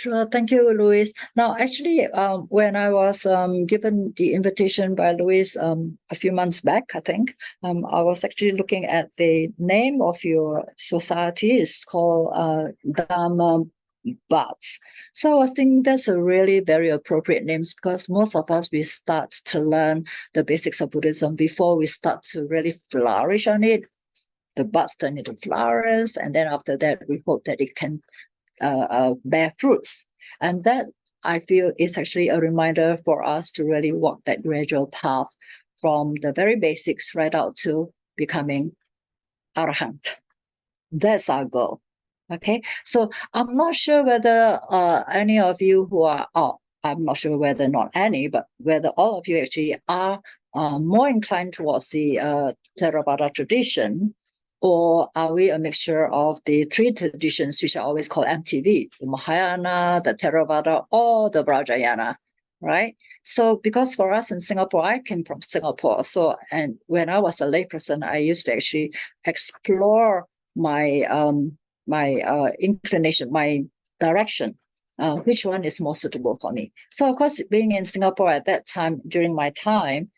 Sure, thank you, Louis. Now, actually, when I was given the invitation by Louis a few months back, I think, I was actually looking at the name of your society. It's called Dhamma Buds. So I was thinking that's a really very appropriate name because most of us, we start to learn the basics of Buddhism before we start to really flourish on it. The buds turn into flowers, and then after that, we hope that it can bear fruits. And that, I feel, is actually a reminder for us to really walk that gradual path from the very basics right out to becoming arahant. That's our goal. Okay, so I'm not sure whether any of you who are, I'm not sure whether not any, but whether all of you actually are more inclined towards the Theravada tradition, or are we a mixture of the three traditions, which are always called MTV, the Mahayana, the Theravada, or the Vajrayana, right? So because for us in Singapore, I came from Singapore. So, and when I was a layperson, I used to actually explore my inclination, my direction, which one is more suitable for me. So of course, being in Singapore at that time, during my time,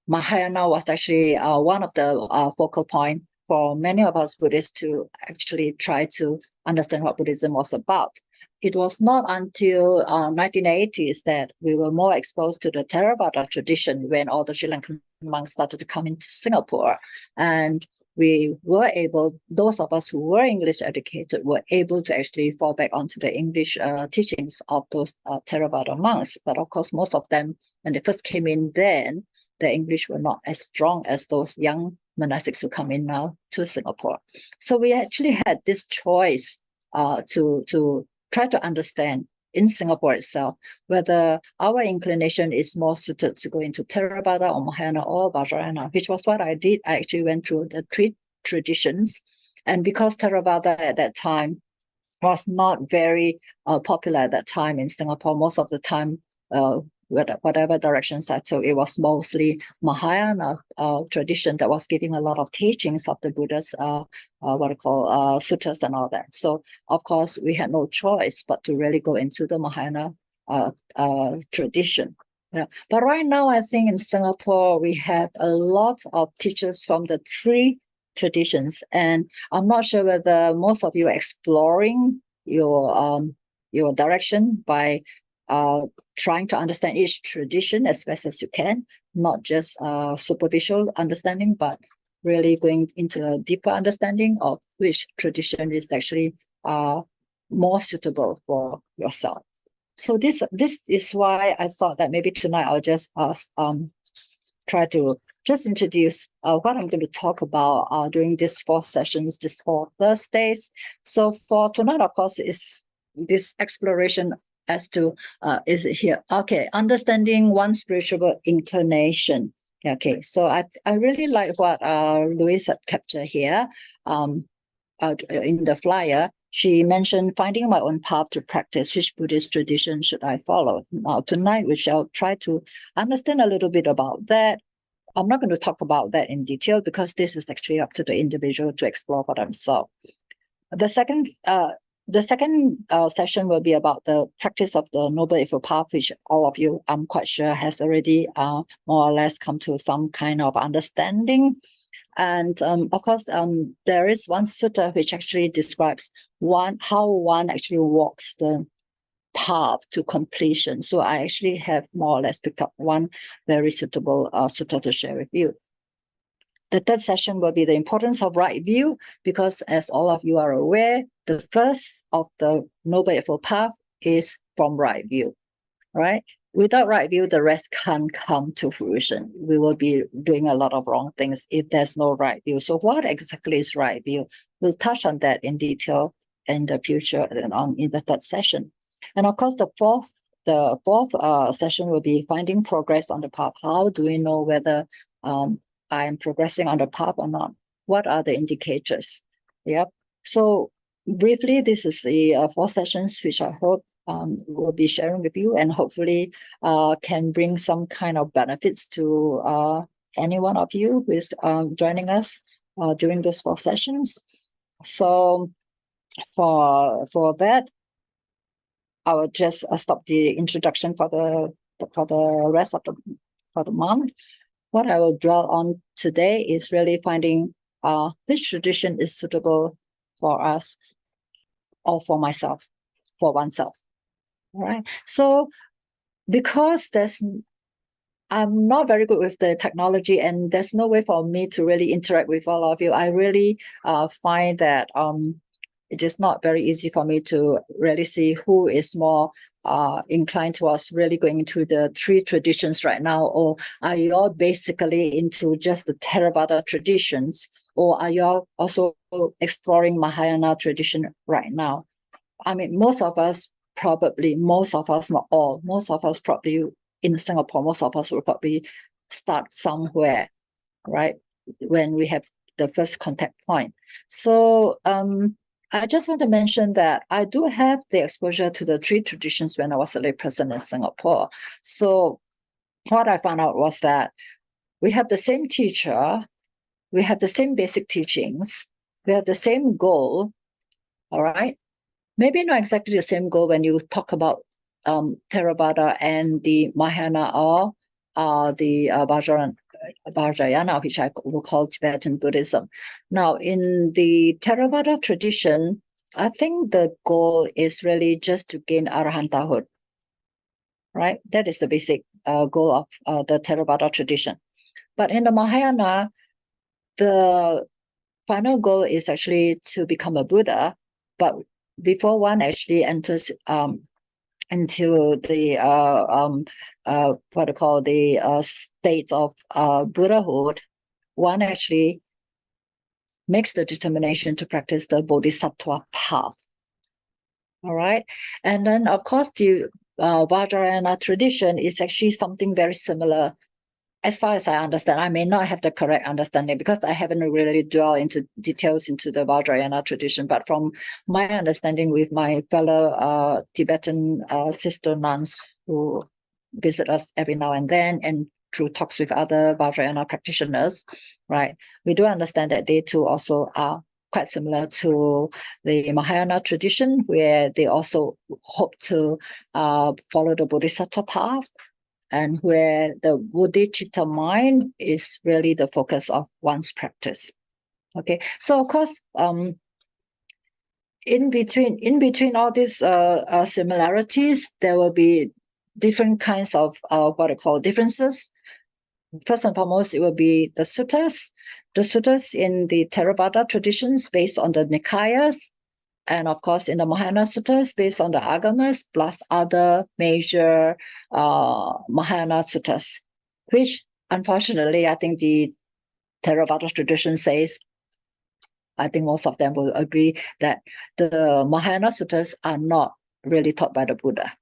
Mahayana was actually one of the focal point for many of us Buddhists to actually try to understand what Buddhism was about. It was not until 1980s that we were more exposed to the Theravada tradition when all the Sri Lankan monks started to come into Singapore. And we were able, those of us who were English educated, were able to actually fall back onto the English teachings of those Theravada monks. But of course, most of them, when they first came in then, the English were not as strong as those young monastics who come in now to Singapore. So we actually had this choice to try to understand in Singapore itself whether our inclination is more suited to go into Theravada or Mahayana or Vajrayana, which was what I did. I actually went through the three traditions. And because Theravada at that time was not very popular at that time in Singapore, most of the time, whatever directions I took, it was mostly Mahayana tradition that was giving a lot of teachings of the Buddha's suttas and all that. So of course we had no choice but to really go into the Mahayana tradition. Yeah. But right now I think in Singapore we have a lot of teachers from the three traditions, and I'm not sure whether most of you are exploring your direction by trying to understand each tradition as best as you can, not just superficial understanding, but really going into a deeper understanding of which tradition is actually more suitable for yourself. So this is why I thought that maybe tonight I'll just try to just introduce what I'm going to talk about during these 4 sessions, these 4 Thursdays. So for tonight, of course, is this exploration as to, is it here? Okay, understanding one's spiritual inclination. Okay, so I really like what Louise had captured here in the flyer. She mentioned finding my own path to practice, which Buddhist tradition should I follow? Now, tonight we shall try to understand a little bit about that. I'm not going to talk about that in detail because this is actually up to the individual to explore for themselves. The second session will be about the practice of the Noble Eightfold Path, which all of you, I'm quite sure, has already more or less come to some kind of understanding. And of course, there is one sutta which actually describes how one actually walks the path to completion. So I actually have more or less picked up one very suitable sutta to share with you. The third session will be the importance of right view, because as all of you are aware, the first of the Noble Eightfold Path is from right view, right? Without right view, the rest can't come to fruition. We will be doing a lot of wrong things if there's no right view. So what exactly is right view? We'll touch on that in detail in the future and in the third session. And of course, the fourth session will be finding progress on the path. How do we know whether I am progressing on the path or not? What are the indicators? Yep. So briefly, this is the 4 sessions which I hope will be sharing with you, and hopefully can bring some kind of benefits to any one of you who is joining us during those 4 sessions. So for that, I will just stop the introduction for the rest of the month. What I will dwell on today is really finding which tradition is suitable for us or for myself, for oneself. All right. So because I'm not very good with the technology and there's no way for me to really interact with all of you, I really find that it is not very easy for me to really see who is more inclined towards really going into the three traditions right now, or are you all basically into just the Theravada traditions, or are you all also exploring Mahayana tradition right now? I mean, most of us, not all, most of us probably in Singapore, most of us will probably start somewhere, right? When we have the first contact point. So I just want to mention that I do have the exposure to the three traditions when I was a layperson in Singapore. So what I found out was that we have the same teacher, we have the same basic teachings, we have the same goal, all right? Maybe not exactly the same goal when you talk about Theravada and the Mahayana or the Vajrayana, which I will call Tibetan Buddhism. Now, in the Theravada tradition, I think the goal is really just to gain Arahantahood, right? That is the basic goal of the Theravada tradition. But in the Mahayana, the final goal is actually to become a Buddha. But before one actually enters into the what I call the state of Buddhahood, one actually makes the determination to practice the Bodhisattva path. All right, and then of course the Vajrayana tradition is actually something very similar. As far as I understand, I may not have the correct understanding because I haven't really dwelled into details into the Vajrayana tradition. But from my understanding with my fellow Tibetan sister nuns who visit us every now and then, and through talks with other Vajrayana practitioners, right, we do understand that they too also are quite similar to the Mahayana tradition, where they also hope to follow the Bodhisattva path, and where the bodhicitta mind is really the focus of one's practice. Okay, so of course, in between all these similarities, there will be different kinds of what I call differences. First and foremost, it will be the suttas. The suttas in the Theravada traditions based on the Nikayas, and of course, in the Mahayana suttas, based on the agamas, plus other major Mahayana suttas, which unfortunately, I think the Theravada tradition says, I think most of them will agree that the Mahayana suttas are not really taught by the Buddha,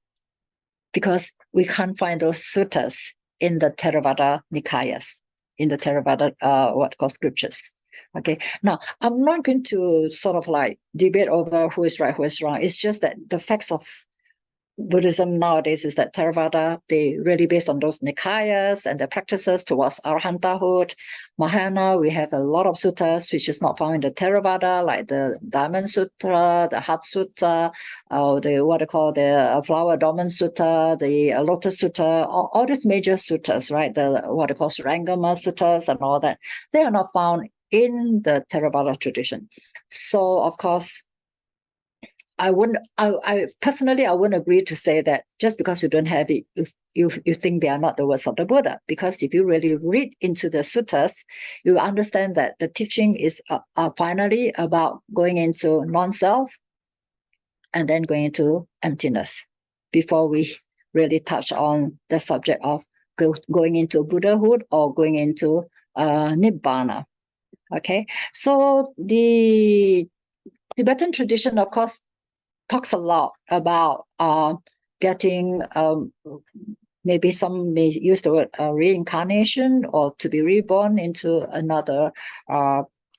because we can't find those suttas in the Theravada Nikayas, in the Theravada what called scriptures. Okay, now I'm not going to sort of like debate over who is right, who is wrong. It's just that the facts of Buddhism nowadays is that Theravada, they really based on those Nikayas and their practices towards Arhantahood. Mahayana, we have a lot of suttas which is not found in the Theravada, like the Diamond Sutra, the Heart Sutta, the what I call the Flower Adornment Sutta, the Lotus Sutta, all these major suttas, right? The what I call Surangama suttas and all that, they are not found in the Theravada tradition. So of course, I personally, I wouldn't agree to say that just because you don't have it, you think they are not the words of the Buddha. Because if you really read into the suttas, you understand that the teaching is finally about going into non-self and then going into emptiness before we really touch on the subject of going into Buddhahood or going into Nibbana. Okay, so the Tibetan tradition, of course, talks a lot about getting, maybe some may use the word reincarnation, or to be reborn into another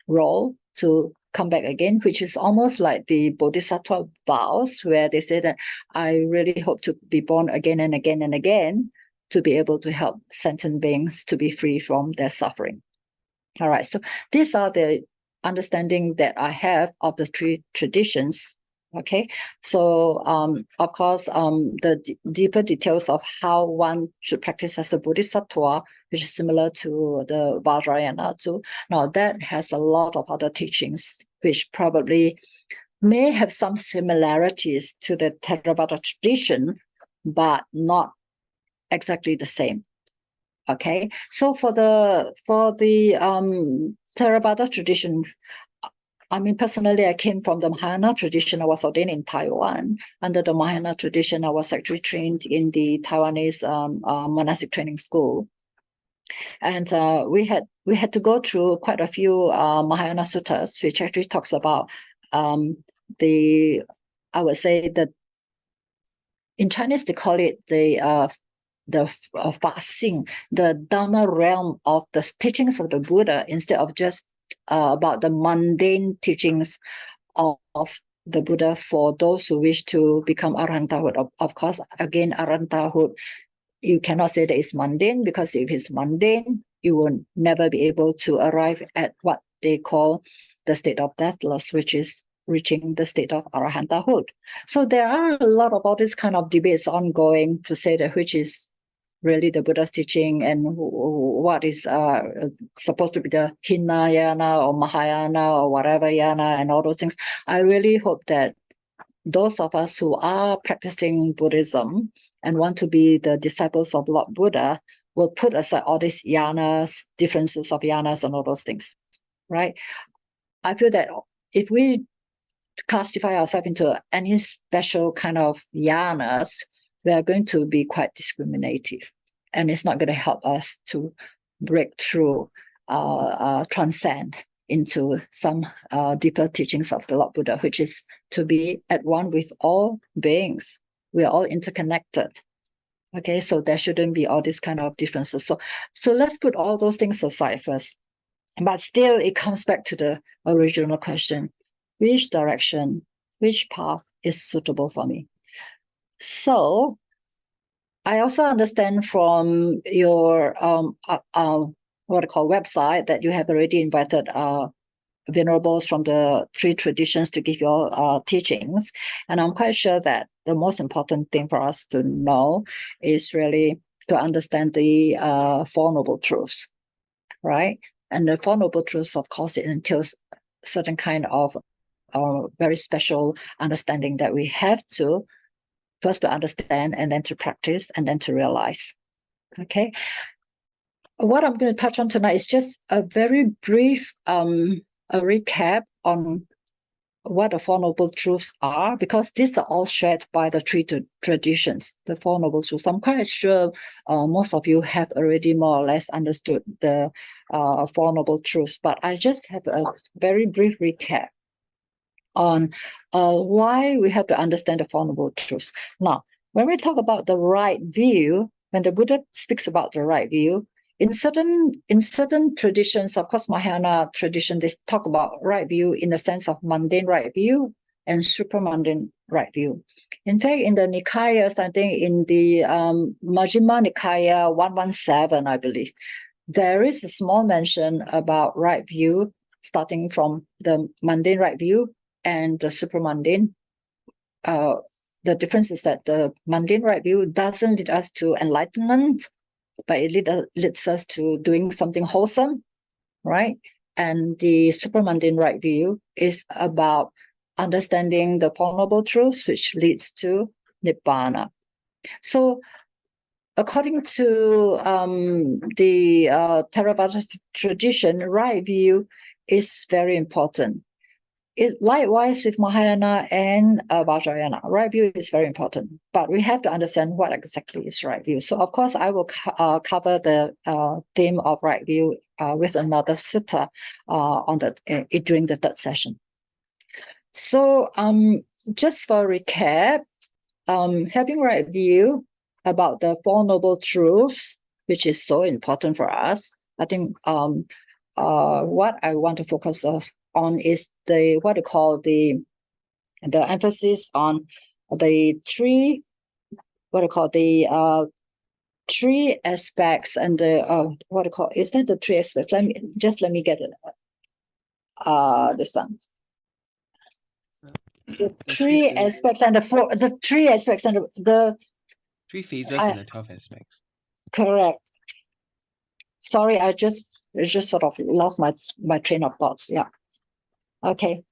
role, to come back again, which is almost like the Bodhisattva vows, where they say that I really hope to be born again and again and again to be able to help sentient beings to be free from their suffering. All right, so these are the understanding that I have of the three traditions Okay, so of course, the deeper details of how one should practice as a Bodhisattva, which is similar to the Vajrayana too. Now that has a lot of other teachings, which probably may have some similarities to the Theravada tradition, but not exactly the same. Okay, so for the Theravada tradition, I mean, personally, I came from the Mahayana tradition. I was ordained in Taiwan. Under the Mahayana tradition, I was actually trained in the Taiwanese monastic training school. And we had to go through quite a few Mahayana suttas, which actually talks about I would say that in Chinese, they call it the Fa-Xing, the Dhamma realm of the teachings of the Buddha, instead of just about the mundane teachings of the Buddha for those who wish to become Arahanthood. Of course, again, Arahanthood, you cannot say that it's mundane, because if it's mundane, you will never be able to arrive at what they call the state of deathless, which is reaching the state of Arahanthood. So there are a lot of all these kind of debates ongoing to say that which is really the Buddha's teaching and what is supposed to be the Hinayana or Mahayana or whatever yana and all those things. I really hope that those of us who are practicing Buddhism and want to be the disciples of Lord Buddha will put aside all these yanas, differences of yanas and all those things, right? I feel that if we classify ourselves into any special kind of yanas, we are going to be quite discriminative, and it's not going to help us to break through, transcend into some deeper teachings of the Lord Buddha, which is to be at one with all beings. We are all interconnected. Okay, so there shouldn't be all these kind of differences. So let's put all those things aside first. But still, it comes back to the original question: which direction, which path is suitable for me? So I also understand from your what I call website that you have already invited venerables from the three traditions to give your teachings. And I'm quite sure that the most important thing for us to know is really to understand the Four Noble Truths, right? And the Four Noble Truths, of course, it entails certain kind of very special understanding that we have to first to understand, and then to practice, and then to realize. Okay. What I'm going to touch on tonight is just a very brief a recap on what the Four Noble Truths are, because these are all shared by the three traditions, the Four Noble Truths. I'm quite sure most of you have already more or less understood the Four Noble Truths, but I just have a very brief recap on why we have to understand the Four Noble Truths. Now, when we talk about the right view, when the Buddha speaks about the right view, in certain traditions, of course, Mahayana tradition, they talk about right view in the sense of mundane right view and supramundane right view. In fact, in the Nikayas, I think in the Majjhima Nikaya 117, I believe, there is a small mention about right view, starting from the mundane right view and the supramundane. The difference is that the mundane right view doesn't lead us to enlightenment, but it leads us to doing something wholesome, right? And the supramundane right view is about understanding the Four Noble Truths, which leads to Nibbana. So according to the Theravada tradition, right view is very important. Likewise with Mahayana and Vajrayana, right view is very important, but we have to understand what exactly is right view. So of course, I will cover the theme of right view with another sutta during the third session. So just for recap, having right view about the Four Noble Truths, which is so important for us, I think what I want to focus on is what I call the emphasis on the three, what I call the three aspects, and the what I call, is that the three aspects? Let me get it. This one. The three aspects and the three aspects and the 3 phases and the 12 aspects. Correct. Sorry, I just sort of lost my train of thoughts. Yeah. Okay.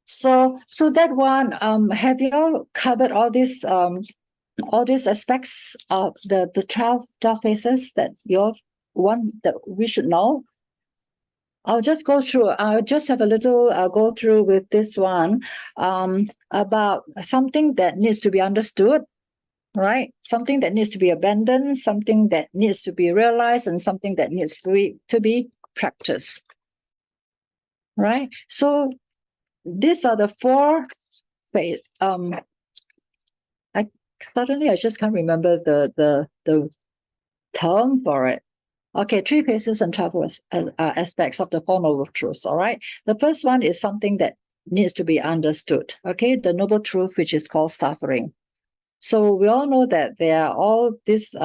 So that one, have you all covered all these aspects of the 12 phases that you all want that we should know? I'll just go through. I'll just have a little go through with this one about something that needs to be understood, right? Something that needs to be abandoned, something that needs to be realized, and something that needs to be practiced, right? So these are the 4 phases. I just can't remember the term for it. Okay, 3 phases and 12 aspects of the Four Noble Truths. All right. The first one is something that needs to be understood. Okay, the noble truth, which is called suffering. So we all know that there are all these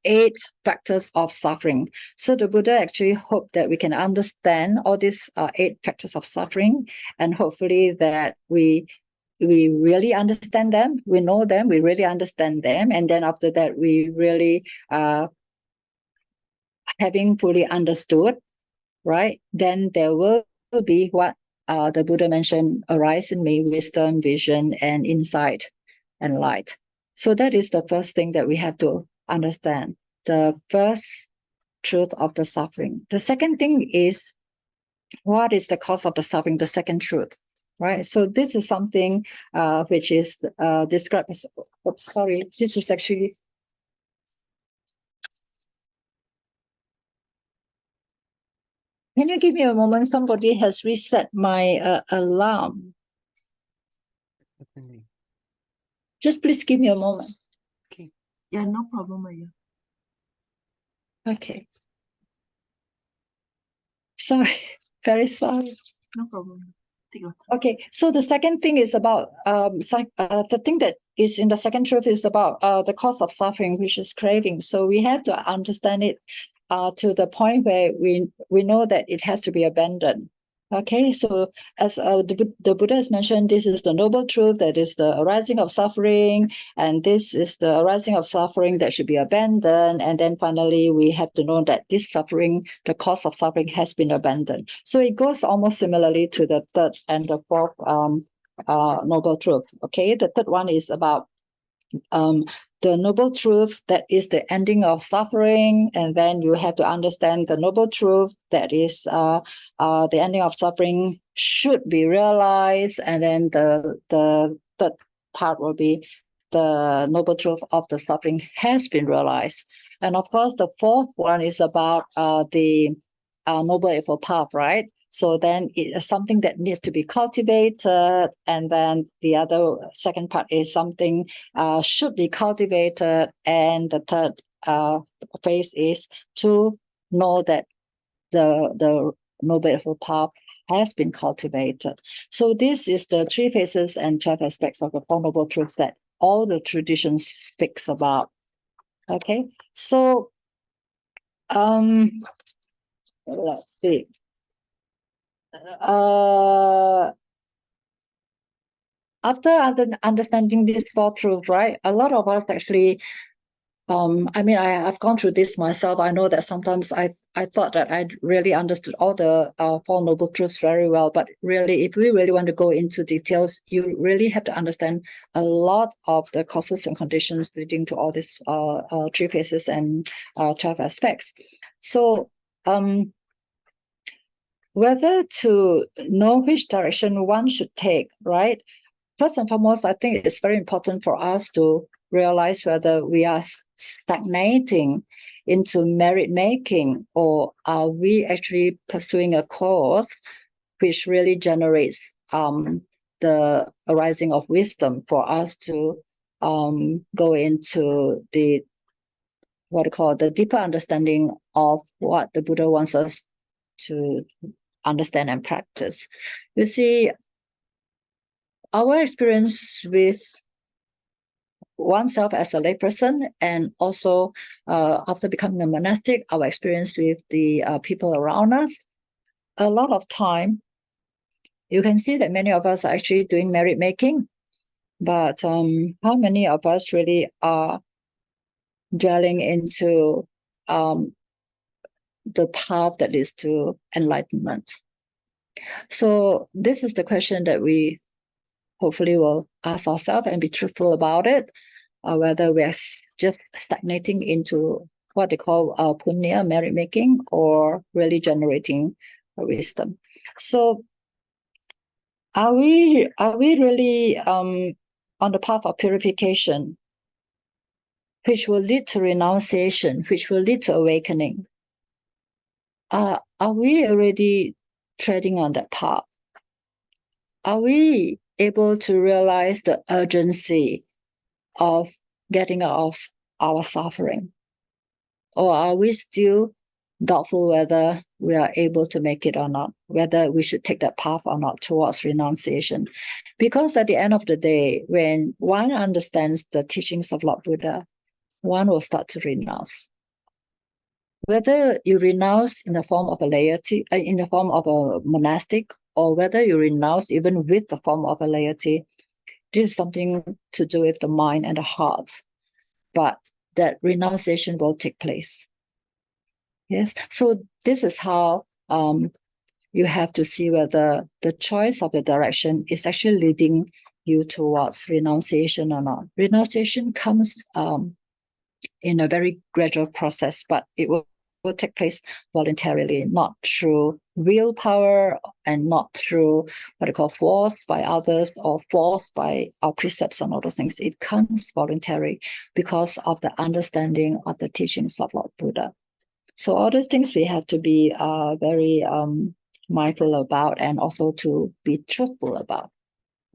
8 factors of suffering. So the Buddha actually hoped that we can understand all these 8 factors of suffering, and hopefully that we really understand them, we know them, we really understand them, and then after that we really having fully understood, right, then there will be what the Buddha mentioned, arise in me wisdom, vision, and insight and light. So that is the first thing that we have to understand, the first truth of the suffering. The second thing is, what is the cause of the suffering, the second truth, right? So this is something which is described as, sorry, this is actually, can you give me a moment? Somebody has reset my alarm. Definitely. Just please give me a moment. Okay. Yeah, no problem, Ayya. Okay. Sorry, very sorry. No problem. Okay, so the second thing is about the thing that is in the second truth is about the cause of suffering, which is craving. So we have to understand it to the point where we know that it has to be abandoned. Okay, so as the Buddha has mentioned, this is the noble truth, that is the arising of suffering, and this is the arising of suffering that should be abandoned. And then finally, we have to know that this suffering, the cause of suffering, has been abandoned. So it goes almost similarly to the third and the fourth noble truth. Okay, the third one is about the noble truth that is the ending of suffering, and then you have to understand the noble truth that is the ending of suffering should be realized, and then the third part will be the noble truth of the suffering has been realized. And of course, the fourth one is about the noble eightfold path, right? So then it is something that needs to be cultivated, and then the other second part is something should be cultivated, and the third phase is to know that the noble eightfold path has been cultivated. So this is the 3 phases and 12 aspects of the Four Noble Truths that all the traditions speaks about. Okay, so let's see. After understanding this 4 truths, right, a lot of us actually, I mean, I've gone through this myself. I know that sometimes I thought that I really understood all the 4 noble truths very well, but really, if we really want to go into details, you really have to understand a lot of the causes and conditions leading to all these 3 phases and 12 aspects. So, whether to know which direction one should take, right? First and foremost, I think it's very important for us to realize whether we are stagnating into merit making, or are we actually pursuing a course which really generates the arising of wisdom for us to go into the the deeper understanding of what the Buddha wants us to understand and practice. You see, our experience with oneself as a layperson, and also after becoming a monastic, our experience with the people around us, a lot of time you can see that many of us are actually doing merit making, but how many of us really are dwelling into the path that leads to enlightenment? So this is the question that we hopefully will ask ourselves and be truthful about it, whether we are just stagnating into what they call punya, merit making, or really generating wisdom. So are we really on the path of purification, which will lead to renunciation, which will lead to awakening? Are we already treading on that path? Are we able to realize the urgency of getting out of our suffering? Or are we still doubtful whether we are able to make it or not, whether we should take that path or not towards renunciation? Because at the end of the day, when one understands the teachings of Lord Buddha, one will start to renounce. Whether you renounce in the form of a laity, in the form of a monastic, or whether you renounce even with the form of a laity, this is something to do with the mind and the heart. But that renunciation will take place. Yes. So this is how you have to see whether the choice of the direction is actually leading you towards renunciation or not. Renunciation comes in a very gradual process, but it will take place voluntarily, not through willpower and not through what I call forced by others or forced by our precepts and all those things. It comes voluntary because of the understanding of the teachings of Lord Buddha. So all those things we have to be very mindful about and also to be truthful about.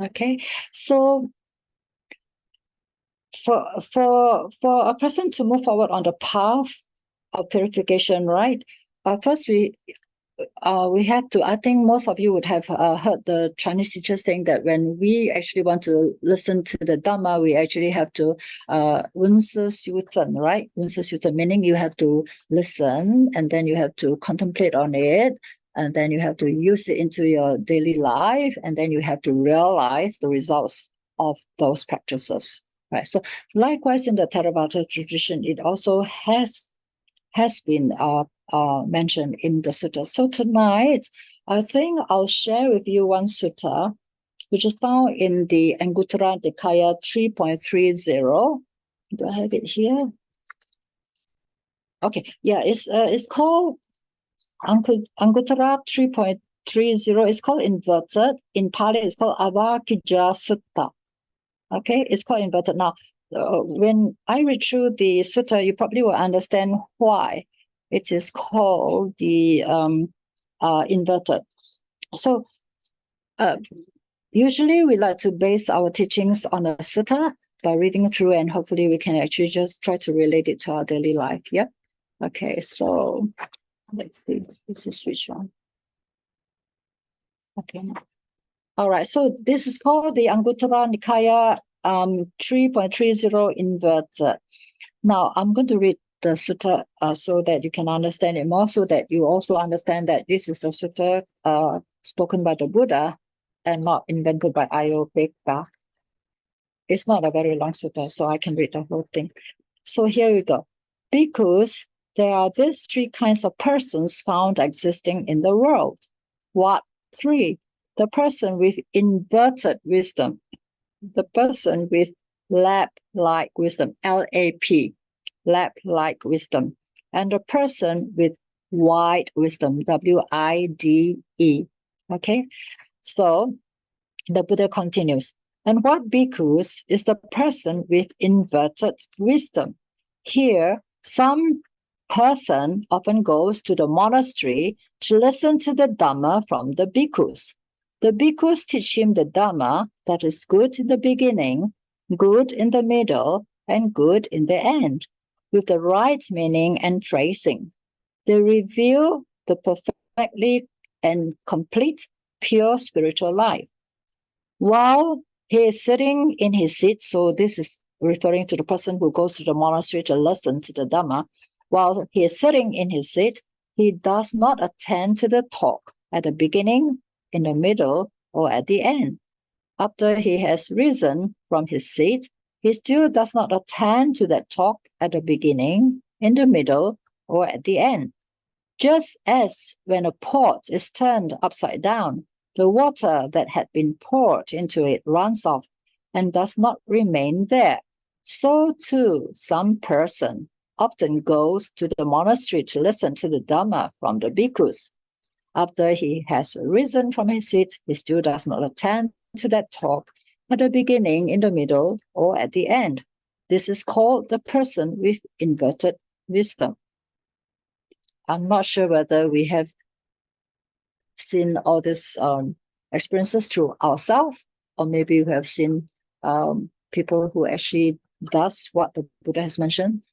Okay, so for a person to move forward on the path of purification, right? First we have to, I think most of you would have heard the Chinese teacher saying that when we actually want to listen to the Dhamma, we actually have to 闻思修正, right? 闻思修正, meaning you have to listen and then you have to contemplate on it, and then you have to use it into your daily life, and then you have to realize the results of those practices, right? So likewise in the Theravada tradition, it also has been mentioned in the sutta. So tonight, I think I'll share with you one sutta, which is found in the Anguttara Nikaya 3.30. Do I have it here? Okay, yeah, it's called Anguttara 3.30. It's called inverted. In Pali, it's called Avakija Sutta. Okay, it's called inverted. Now, when I read through the sutta, you probably will understand why it is called the inverted. So usually we like to base our teachings on a sutta by reading through, and hopefully we can actually just try to relate it to our daily life. Yeah. Okay, so let's see. This is which one? Okay. All right, so this is called the Anguttara Nikaya 3.30 inverted. Now, I'm going to read the sutta so that you can understand it more, so that you also understand that this is a sutta spoken by the Buddha and not invented by Ayya Upekkha. It's not a very long sutta, so I can read the whole thing. So here we go. Because there are these three kinds of persons found existing in the world. What three? The person with inverted wisdom, the person with lap-like wisdom, L-A-P, lap-like wisdom, and the person with wide wisdom, W-I-D-E. Okay, so the Buddha continues. And what bhikkhus is the person with inverted wisdom? Here, some person often goes to the monastery to listen to the Dhamma from the bhikkhus. The bhikkhus teach him the Dhamma that is good in the beginning, good in the middle, and good in the end, with the right meaning and phrasing. They reveal the perfectly and complete, pure spiritual life. While he is sitting in his seat, so this is referring to the person who goes to the monastery to listen to the Dhamma. While he is sitting in his seat, he does not attend to the talk at the beginning, in the middle, or at the end. After he has risen from his seat, he still does not attend to that talk at the beginning, in the middle, or at the end. Just as when a pot is turned upside down, the water that had been poured into it runs off and does not remain there, so too some person often goes to the monastery to listen to the Dhamma from the bhikkhus. After he has risen from his seat, he still does not attend to that talk at the beginning, in the middle, or at the end. This is called the person with inverted wisdom. I'm not sure whether we have seen all these experiences through ourselves, or maybe we have seen people who actually does what the Buddha has mentioned.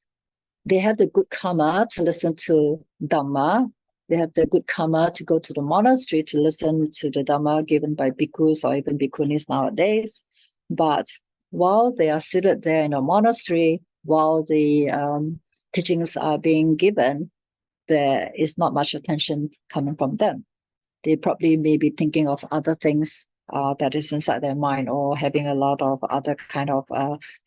They have the good karma to listen to Dhamma. They have the good karma to go to the monastery to listen to the Dhamma given by bhikkhus or even bhikkhunis nowadays. But while they are seated there in a monastery, while the teachings are being given, there is not much attention coming from them. They probably may be thinking of other things that is inside their mind, or having a lot of other kind of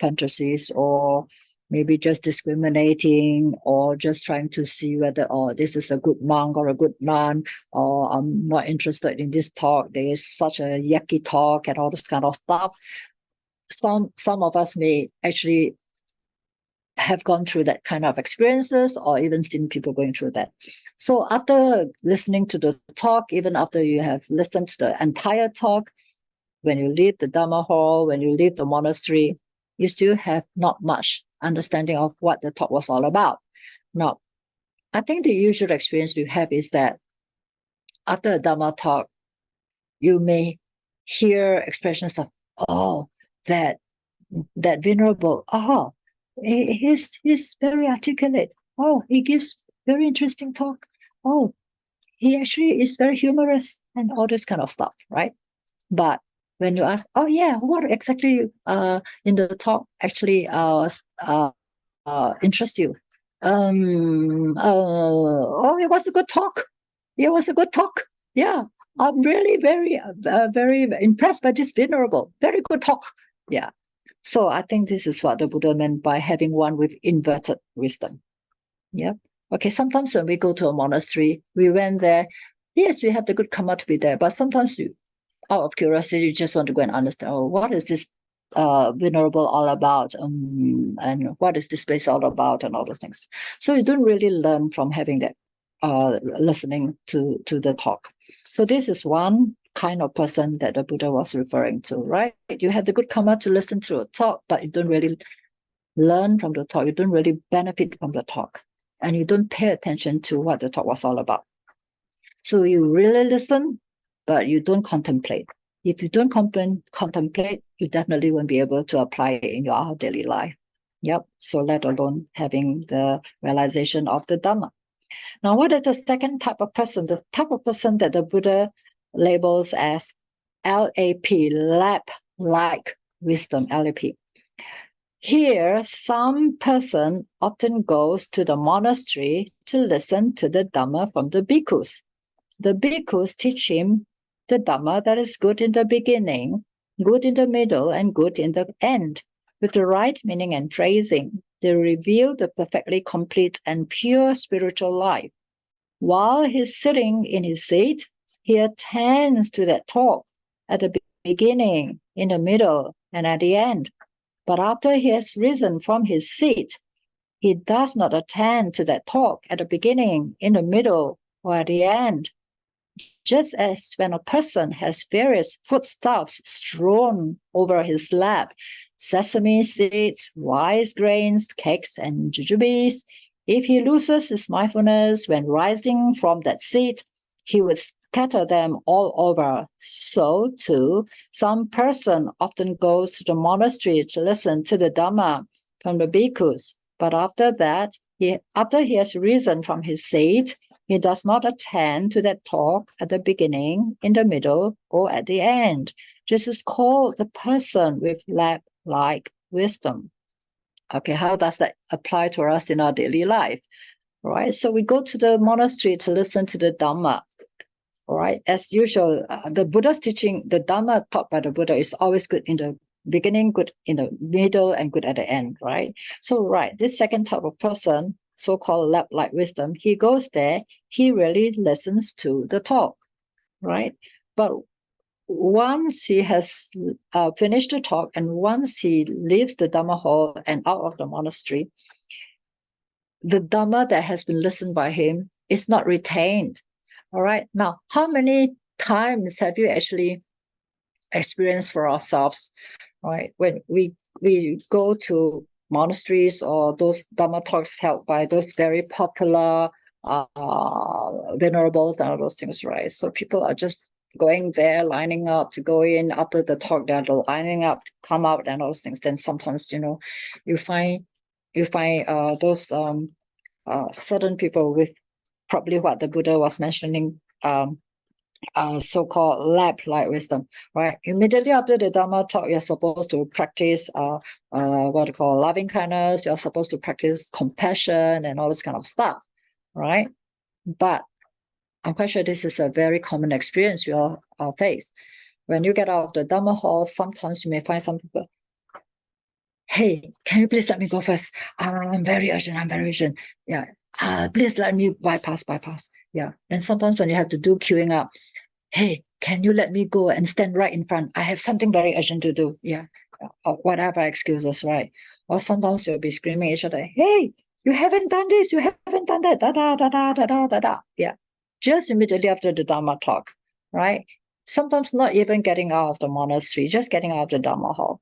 fantasies, or maybe just discriminating, or just trying to see whether, this is a good monk or a good nun, or I'm not interested in this talk. There is such a yucky talk and all this kind of stuff. Some of us may actually have gone through that kind of experiences, or even seen people going through that. So after listening to the talk, even after you have listened to the entire talk, when you leave the Dhamma hall, when you leave the monastery, you still have not much understanding of what the talk was all about. Now, I think the usual experience we have is that after a Dhamma talk, you may hear expressions of, that venerable, he's very articulate. He gives very interesting talk. He actually is very humorous, and all this kind of stuff, right? But when you ask, what exactly in the talk actually interests you? It was a good talk. It was a good talk. Yeah, I'm really very, very impressed by this venerable. Very good talk. Yeah. So I think this is what the Buddha meant by having one with inverted wisdom. Yeah. Okay, sometimes when we go to a monastery, we went there. Yes, we have the good karma to be there, but sometimes you, out of curiosity, you just want to go and understand, what is this venerable all about, and what is this place all about, and all those things. So you don't really learn from having that listening to the talk. So this is one kind of person that the Buddha was referring to, right? You have the good karma to listen to a talk, but you don't really learn from the talk. You don't really benefit from the talk, and you don't pay attention to what the talk was all about. So you really listen, but you don't contemplate. If you don't contemplate, you definitely won't be able to apply it in your daily life. Yep. So let alone having the realization of the Dhamma. Now, what is the second type of person? The type of person that the Buddha labels as LAP, lap-like wisdom, LAP. Here, some person often goes to the monastery to listen to the Dhamma from the bhikkhus. The bhikkhus teach him the Dhamma that is good in the beginning, good in the middle, and good in the end, with the right meaning and phrasing. They reveal the perfectly complete and pure spiritual life. While he's sitting in his seat, he attends to that talk at the beginning, in the middle, and at the end. But after he has risen from his seat, he does not attend to that talk at the beginning, in the middle, or at the end. Just as when a person has various foodstuffs strewn over his lap, sesame seeds, rice grains, cakes, and jujubes, if he loses his mindfulness when rising from that seat, he would scatter them all over. So too, some person often goes to the monastery to listen to the Dhamma from the bhikkhus, but after he has risen from his seat, he does not attend to that talk at the beginning, in the middle, or at the end. This is called the person with lap-like wisdom. Okay, how does that apply to us in our daily life? Right, so we go to the monastery to listen to the Dhamma. right? As usual, the Buddha's teaching, the Dhamma taught by the Buddha is always good in the beginning, good in the middle, and good at the end, right? So, right, this second type of person, so-called lab-like wisdom, he goes there, he really listens to the talk, right? But once he has finished the talk and once he leaves the Dhamma hall and out of the monastery, the Dhamma that has been listened by him is not retained. All right. Now, how many times have you actually experienced for ourselves, right? When we go to monasteries or those Dhamma talks held by those very popular venerables and all those things, right? So people are just going there, lining up to go in after the talk. They're lining up to come out and all those things. Then sometimes, you find those certain people with probably what the Buddha was mentioning, so-called lab-like wisdom, right? Immediately after the Dhamma talk, you're supposed to practice what you call loving kindness. You're supposed to practice compassion and all this kind of stuff, right? But I'm quite sure this is a very common experience you all face. When you get out of the Dhamma hall, sometimes you may find some people, hey, can you please let me go first? I'm very urgent. Yeah. Please let me bypass. Yeah. And sometimes when you have to do queuing up, hey, can you let me go and stand right in front? I have something very urgent to do. Yeah. Or whatever excuses, right? Or sometimes you'll be screaming at each other, hey, you haven't done this, you haven't done that, da da da da da da da da. Yeah. Just immediately after the Dhamma talk, right? Sometimes not even getting out of the monastery, just getting out of the Dhamma hall.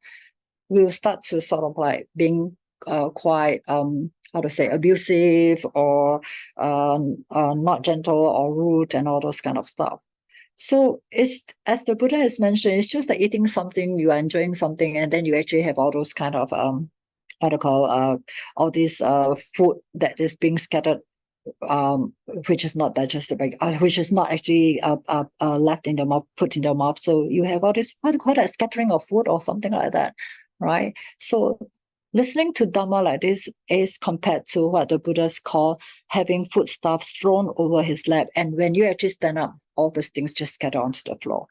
We'll start to sort of like being quite how to say, abusive or not gentle or rude and all those kind of stuff. So it's, as the Buddha has mentioned, it's just like eating something, you are enjoying something, and then you actually have all those kind of what do you call all this food that is being scattered, which is not digestible, which is not actually left in the mouth, put in the mouth. So you have all this, what do you call that, scattering of food or something like that, right? So listening to Dhamma like this is compared to what the Buddhas call having foodstuffs thrown over his lap. And when you actually stand up, all these things just scatter onto the floor.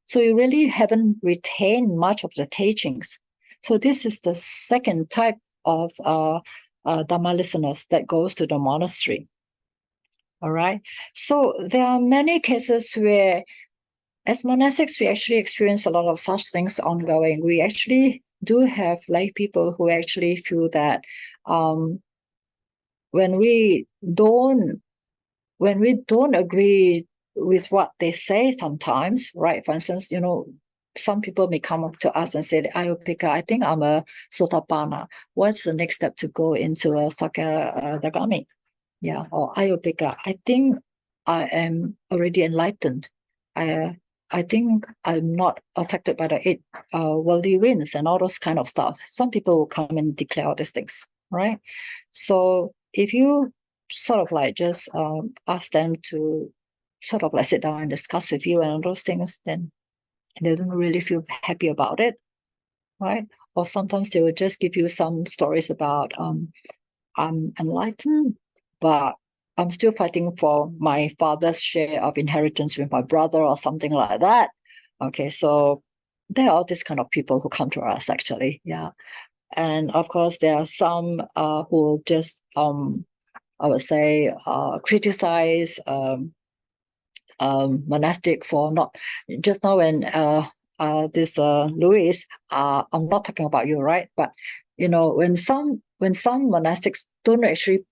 So you really haven't retained much of the teachings. So this is the second type of Dhamma listeners that goes to the monastery. All right. So there are many cases where, as monastics, we actually experience a lot of such things ongoing. We actually do have lay people who actually feel that when we don't agree with what they say sometimes, right? For instance, some people may come up to us and say, Ayya Upekkha, I think I'm a Sotapanna. What's the next step to go into a Sakadagami? Yeah, or Ayya Upekkha, I think I am already enlightened. I think I'm not affected by the eight worldly winds and all those kind of stuff. Some people will come and declare all these things, right? So if you sort of like just ask them to sort of like sit down and discuss with you and all those things, then they don't really feel happy about it, right? Or sometimes they will just give you some stories about I'm enlightened, but I'm still fighting for my father's share of inheritance with my brother or something like that. Okay, so there are all these kind of people who come to us actually, yeah. And of course, there are some who just, I would say, criticize monastic for not, just now when this Louis, I'm not talking about you, right? But when some monastics don't actually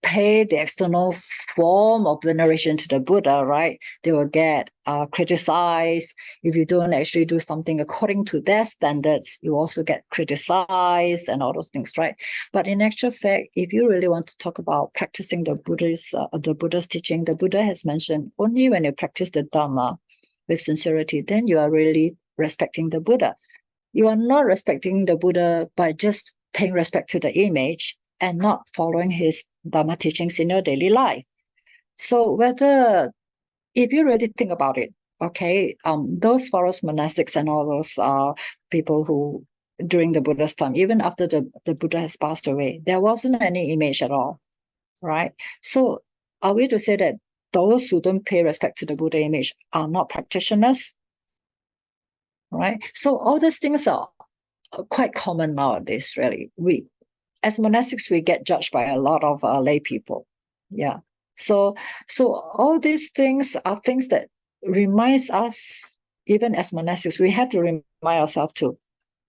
pay the external form of veneration to the Buddha, right? They will get criticized. If you don't actually do something according to their standards, you also get criticized and all those things, right? But in actual fact, if you really want to talk about practicing the Buddha's teaching, the Buddha has mentioned only when you practice the Dhamma with sincerity, then you are really respecting the Buddha. You are not respecting the Buddha by just paying respect to the image and not following his Dhamma teachings in your daily life. So if you really think about it, okay, those forest monastics and all those people who, during the Buddha's time, even after the Buddha has passed away, there wasn't any image at all, right? So are we to say that those who don't pay respect to the Buddha image are not practitioners, right? So all these things are quite common nowadays, really. We, as monastics, we get judged by a lot of lay people. Yeah. So all these things are things that reminds us, even as monastics, we have to remind ourselves too,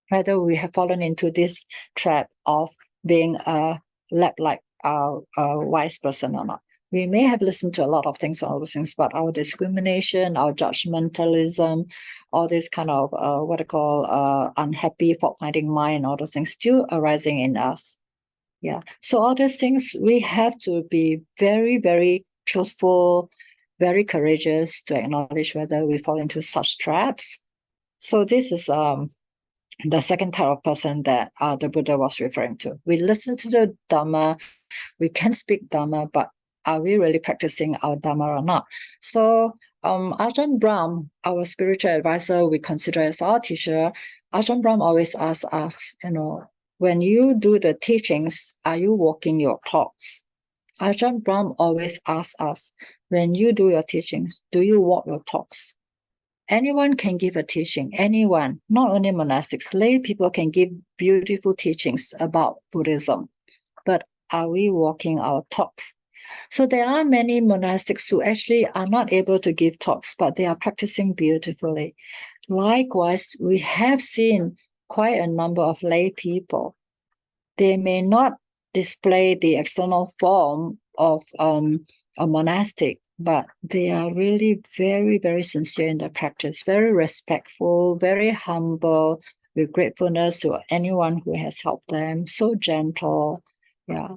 whether we have fallen into this trap of being a lab-like wise person or not. We may have listened to a lot of things, all those things, but our discrimination, our judgmentalism, all this kind of what I call unhappy fault-finding mind, all those things still arising in us. Yeah. So all these things, we have to be very, very truthful, very courageous to acknowledge whether we fall into such traps. So this is the second type of person that the Buddha was referring to. We listen to the Dhamma, we can speak Dhamma, but are we really practicing our Dhamma or not? So Ajahn Brahm, our spiritual advisor, we consider as our teacher, Ajahn Brahm always asks us, when you do the teachings, are you walking your talks? Ajahn Brahm always asks us, when you do your teachings, do you walk your talks? Anyone can give a teaching, anyone, not only monastics, lay people can give beautiful teachings about Buddhism, but are we walking our talks? So there are many monastics who actually are not able to give talks, but they are practicing beautifully. Likewise, we have seen quite a number of lay people. They may not display the external form of a monastic, but they are really very, very sincere in their practice, very respectful, very humble, with gratefulness to anyone who has helped them, so gentle. Yeah.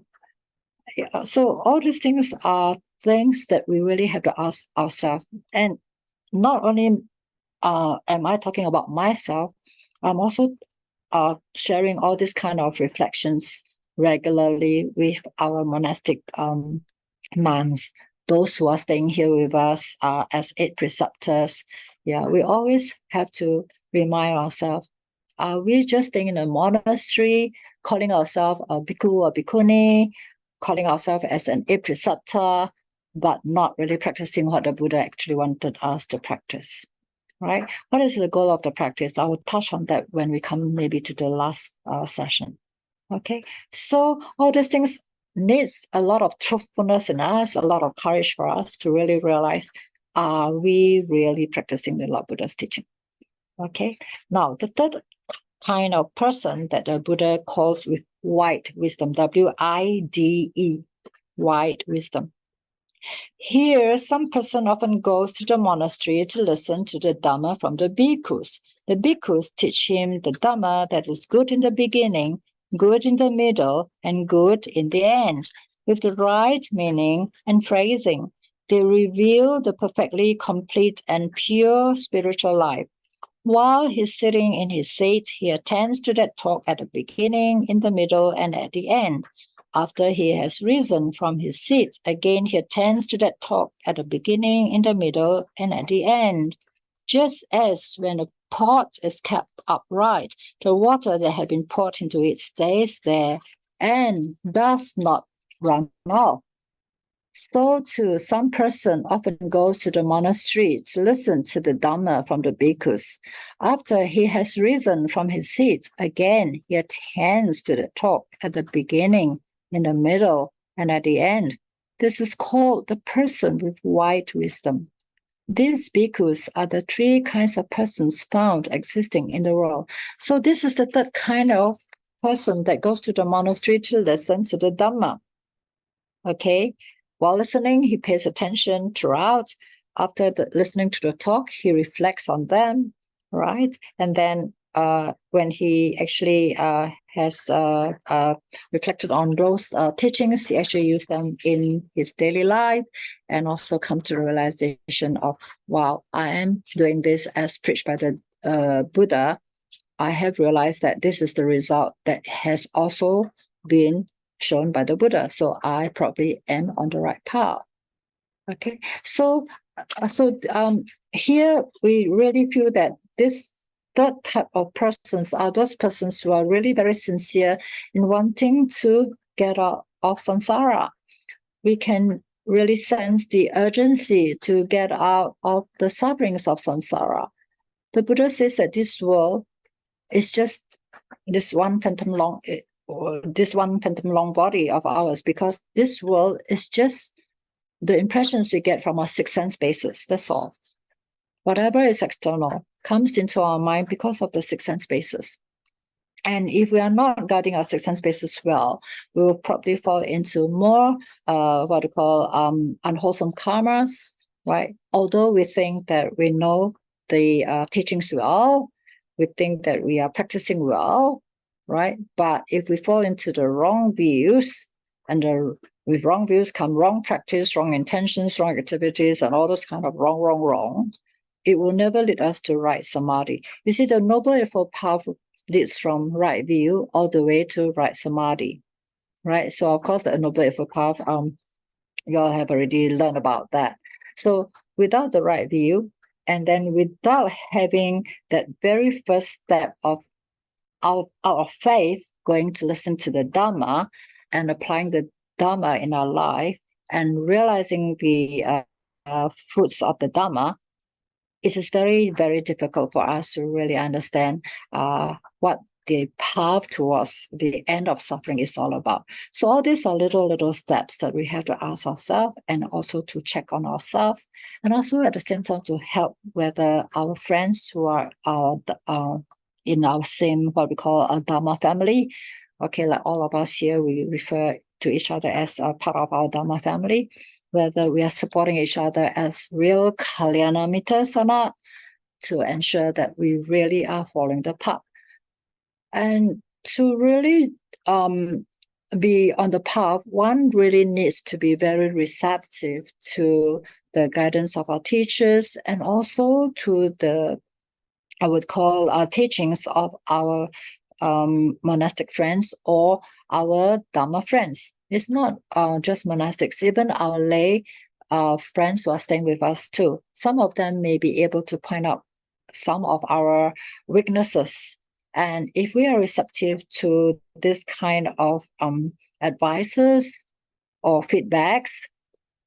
So all these things are things that we really have to ask ourselves. And not only am I talking about myself, I'm also sharing all these kind of reflections regularly with our monastic monks, those who are staying here with us as 8 preceptors. Yeah, we always have to remind ourselves, are we just staying in a monastery, calling ourselves a bhikkhu or bhikkhuni, calling ourselves as an 8 preceptor, but not really practicing what the Buddha actually wanted us to practice? Right? What is the goal of the practice? I will touch on that when we come maybe to the last session. Okay, so all these things needs a lot of truthfulness in us, a lot of courage for us to really realize, are we really practicing the Lord Buddha's teaching? Okay, now the third kind of person that the Buddha calls with wide wisdom, W-I-D-E, wide wisdom. Here, some person often goes to the monastery to listen to the Dhamma from the bhikkhus. The bhikkhus teach him the Dhamma that is good in the beginning, good in the middle, and good in the end, with the right meaning and phrasing. They reveal the perfectly complete and pure spiritual life. While he's sitting in his seat, he attends to that talk at the beginning, in the middle, and at the end. After he has risen from his seat, again he attends to that talk at the beginning, in the middle, and at the end. Just as when a pot is kept upright, the water that had been poured into it stays there and does not run off. So too, some person often goes to the monastery to listen to the Dhamma from the bhikkhus. After he has risen from his seat, again he attends to the talk at the beginning, in the middle, and at the end. This is called the person with wide wisdom. These bhikkhus are the 3 kinds of persons found existing in the world. So this is the third kind of person that goes to the monastery to listen to the Dhamma. Okay, while listening, he pays attention throughout. After listening to the talk, he reflects on them, right? And then when he actually has reflected on those teachings, he actually used them in his daily life and also come to the realization of, wow, I am doing this as preached by the Buddha. I have realized that this is the result that has also been shown by the Buddha. So I probably am on the right path. Okay. So here we really feel that this third type of persons are those persons who are really very sincere in wanting to get out of samsara. We can really sense the urgency to get out of the sufferings of samsara. The Buddha says that this world is just this one phantom long body of ours, because this world is just the impressions we get from our six sense bases. That's all. Whatever is external comes into our mind because of the six sense bases. And if we are not guarding our six sense bases well, we will probably fall into more what we call unwholesome karmas, right? Although we think that we know the teachings well, we think that we are practicing well, right? But if we fall into the wrong views, and with wrong views come wrong practice, wrong intentions, wrong activities, and all those kind of wrong, it will never lead us to right samadhi. You see, the Noble Eightfold Path leads from right view all the way to right samadhi, right? So of course the Noble Eightfold Path, you all have already learned about that. So without the right view, and then without having that very first step of out of faith, going to listen to the Dhamma and applying the Dhamma in our life and realizing the fruits of the Dhamma, it is very, very difficult for us to really understand what the path towards the end of suffering is all about. So all these are little steps that we have to ask ourselves, and also to check on ourselves, and also at the same time to help whether our friends who are in our same, what we call a Dhamma family. Okay, like all of us here, we refer to each other as a part of our Dhamma family, whether we are supporting each other as real Kalyana Mittas or not, to ensure that we really are following the path. And to really be on the path, one really needs to be very receptive to the guidance of our teachers, and also to the, I would call, teachings of our monastic friends or our Dhamma friends. It's not just monastics, even our lay friends who are staying with us too. Some of them may be able to point out some of our weaknesses. And if we are receptive to this kind of advices or feedbacks,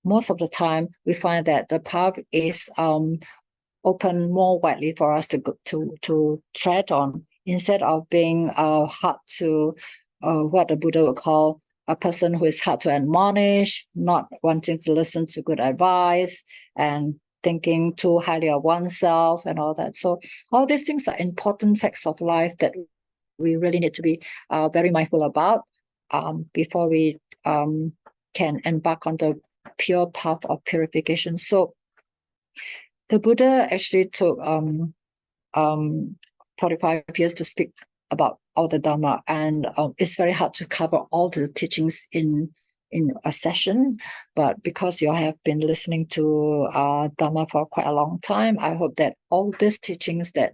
most of the time we find that the path is open more widely for us to tread on, instead of being hard to, what the Buddha would call a person who is hard to admonish, not wanting to listen to good advice, and thinking too highly of oneself and all that. So all these things are important facts of life that we really need to be very mindful about before we can embark on the pure path of purification. So the Buddha actually took 45 years to speak about all the Dhamma, and it's very hard to cover all the teachings in a session. But because you have been listening to Dhamma for quite a long time, I hope that all these teachings that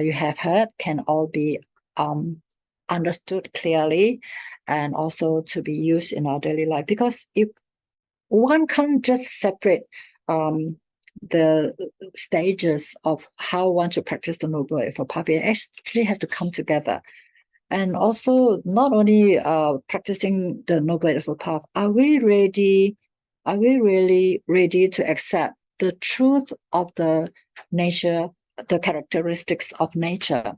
you have heard can all be understood clearly, and also to be used in our daily life. Because one can't just separate the stages of how one should practice the Noble Eightfold Path. It actually has to come together. And also, not only practicing the Noble Eightfold Path, are we really ready to accept the truth of the nature, the characteristics of nature?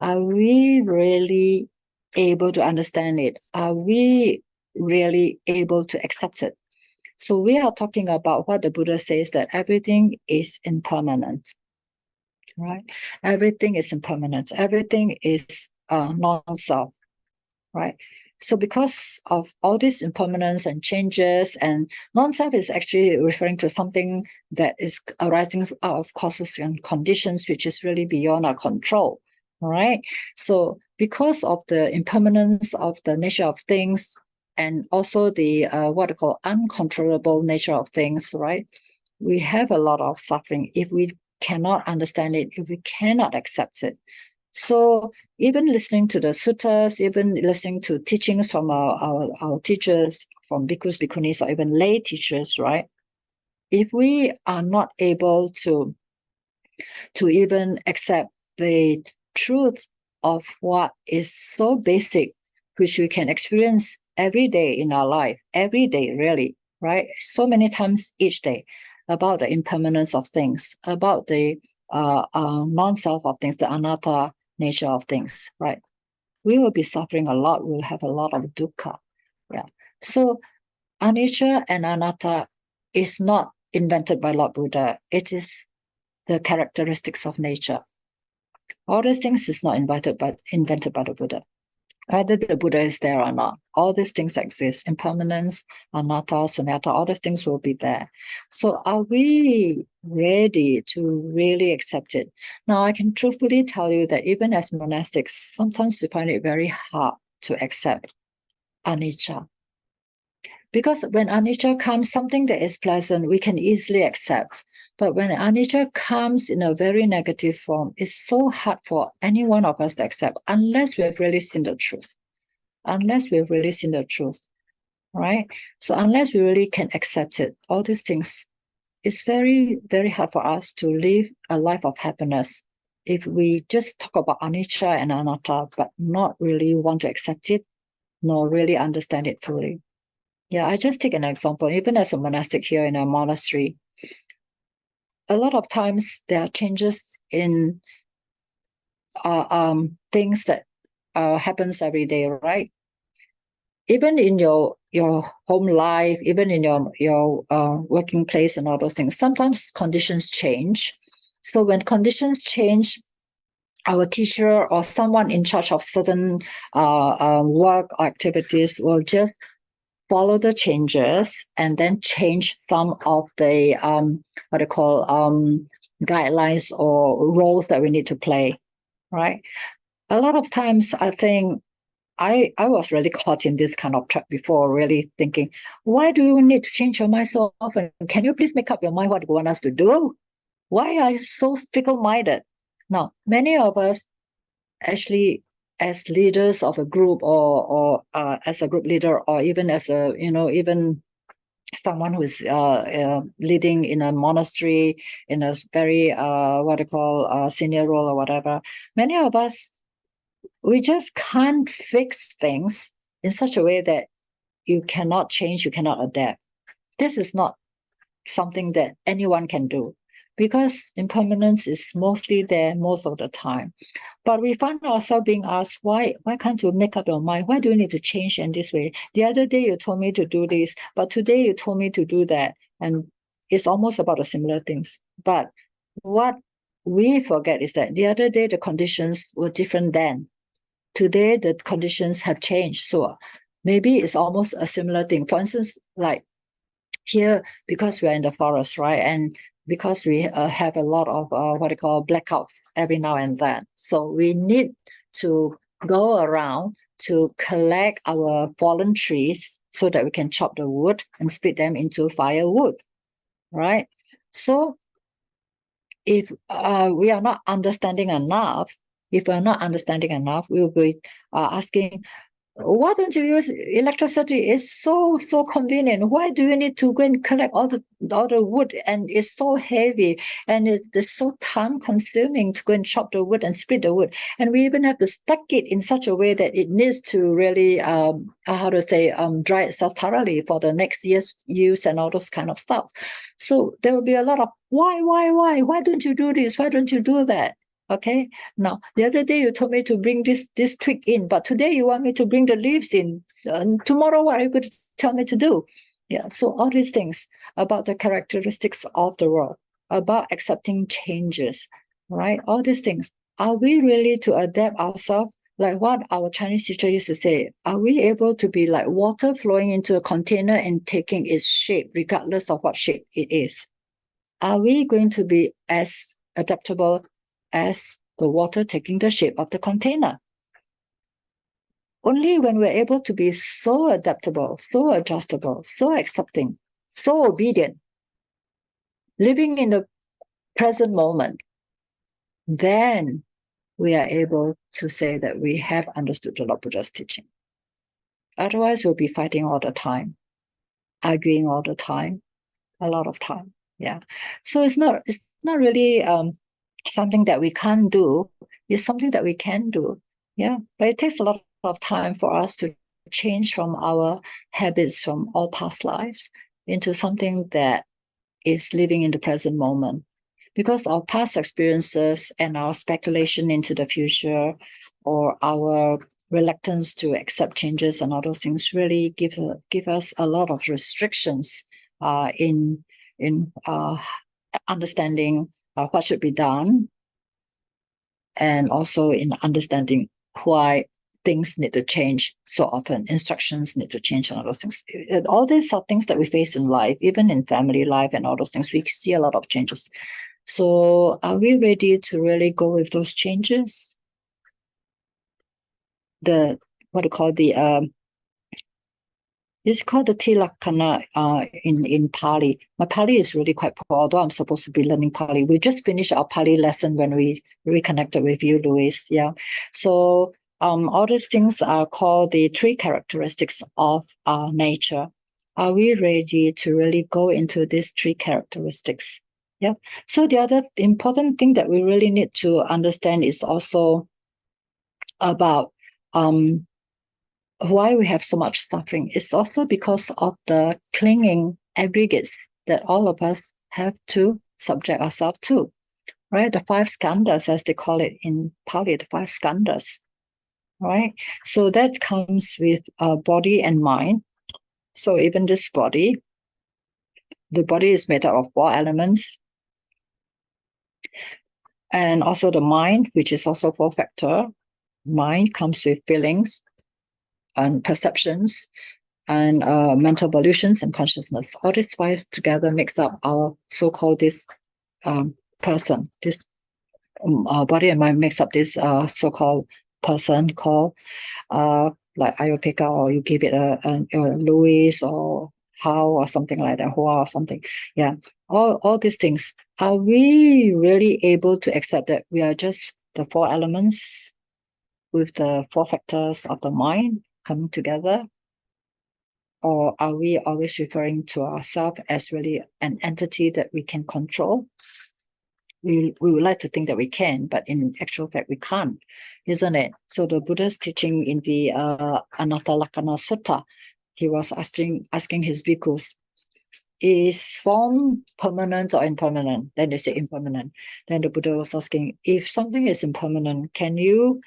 Are we really able to understand it? Are we really able to accept it? So we are talking about what the Buddha says, that everything is impermanent, right? Everything is impermanent. Everything is non-self, right? So because of all these impermanence and changes, and non-self is actually referring to something that is arising out of causes and conditions, which is really beyond our control, right? So because of the impermanence of the nature of things, and also the what I call uncontrollable nature of things, right? We have a lot of suffering if we cannot understand it, if we cannot accept it. So even listening to the suttas, even listening to teachings from our teachers, from bhikkhus, bhikkhunis, or even lay teachers, right? If we are not able to even accept the truth of what is so basic, which we can experience every day in our life, every day really, right? So many times each day about the impermanence of things, about the non-self of things, the anatta nature of things, right? We will be suffering a lot. We'll have a lot of dukkha. Yeah. So anicca and anatta is not invented by Lord Buddha. It is the characteristics of nature. All these things is not invented by the Buddha. Whether the Buddha is there or not, all these things exist. Impermanence, anatta, sunyata, all these things will be there. So are we ready to really accept it? Now, I can truthfully tell you that even as monastics, sometimes we find it very hard to accept anicca. Because when anicca comes, something that is pleasant, we can easily accept. But when anicca comes in a very negative form, it's so hard for any one of us to accept unless we have really seen the truth. Unless we have really seen the truth, right? So unless we really can accept it, all these things, it's very, very hard for us to live a life of happiness if we just talk about anicca and anatta, but not really want to accept it, nor really understand it fully. Yeah, I just take an example. Even as a monastic here in a monastery, a lot of times there are changes in things that happens every day, right? Even in your home life, even in your working place and all those things, sometimes conditions change. So when conditions change, our teacher or someone in charge of certain work or activities will just follow the changes and then change some of the what they call guidelines or roles that we need to play, right? A lot of times I think I was really caught in this kind of trap before, really thinking, why do you need to change your mind so often? Can you please make up your mind what you want us to do? Why are you so fickle-minded? Now, many of us actually, as leaders of a group or as a group leader, or even as a, even someone who's leading in a monastery in a very, what they call senior role or whatever, many of us, we just can't fix things in such a way that you cannot change, you cannot adapt. This is not something that anyone can do because impermanence is mostly there most of the time. But we find ourselves being asked, why can't you make up your mind? Why do you need to change in this way? The other day you told me to do this, but today you told me to do that. And it's almost about the similar things. But what we forget is that the other day the conditions were different then. Today the conditions have changed. So maybe it's almost a similar thing. For instance, like here, because we are in the forest, right? And because we have a lot of what they call blackouts every now and then. So we need to go around to collect our fallen trees so that we can chop the wood and split them into firewood, right? So if we are not understanding enough, we'll be asking, why don't you use electricity? It's so convenient. Why do you need to go and collect all the wood? And it's so heavy and it's so time consuming to go and chop the wood and split the wood. And we even have to stack it in such a way that it needs to really, dry itself thoroughly for the next year's use and all those kind of stuff. So there will be a lot of why? Why don't you do this? Why don't you do that? Okay. Now, the other day you told me to bring this twig in, but today you want me to bring the leaves in. Tomorrow, what are you going to tell me to do? Yeah. So all these things about the characteristics of the world, about accepting changes, right? All these things. Are we really to adapt ourselves? Like what our Chinese teacher used to say, are we able to be like water flowing into a container and taking its shape, regardless of what shape it is? Are we going to be as adaptable as the water taking the shape of the container? Only when we're able to be so adaptable, so adjustable, so accepting, so obedient, living in the present moment, then we are able to say that we have understood the Lord Buddha's teaching. Otherwise, we'll be fighting all the time, arguing all the time, a lot of time. Yeah. So it's not really something that we can't do. It's something that we can do. Yeah. But it takes a lot of time for us to change from our habits from all past lives. into something that is living in the present moment. Because our past experiences and our speculation into the future, or our reluctance to accept changes and all those things, really give us a lot of restrictions in understanding what should be done, and also in understanding why things need to change so often, instructions need to change and all those things. All these are things that we face in life, even in family life and all those things. We see a lot of changes. So are we ready to really go with those changes? It's called the Tilakkhana in Pali. My Pali is really quite poor, although I'm supposed to be learning Pali. We just finished our Pali lesson when we reconnected with you, Louise. Yeah. So all these things are called the 3 characteristics of nature. Are we ready to really go into these 3 characteristics? Yeah. So the other important thing that we really need to understand is also about why we have so much suffering. It's also because of the clinging aggregates that all of us have to subject ourselves to, right? The 5 skandhas, as they call it in Pali, the 5 skandhas, right? So that comes with body and mind. So even this body, the body is made up of 4 elements. And also the mind, which is also 4-factor. Mind comes with feelings and perceptions and mental volitions and consciousness. All these 5 together makes up our so-called this person. This body and mind makes up this so-called person called like Ayya Upekkha, or you give it a Louis or how or something like that, Hua or something. Yeah, all these things. Are we really able to accept that we are just the 4 elements with the 4 factors of the mind coming together? Or are we always referring to ourselves as really an entity that we can control? We would like to think that we can, but in actual fact, we can't, isn't it? So the Buddha's teaching in the Anattalakkana Sutta, he was asking his bhikkhus, is form permanent or impermanent? Then they say impermanent. Then the Buddha was asking, if something is impermanent, can you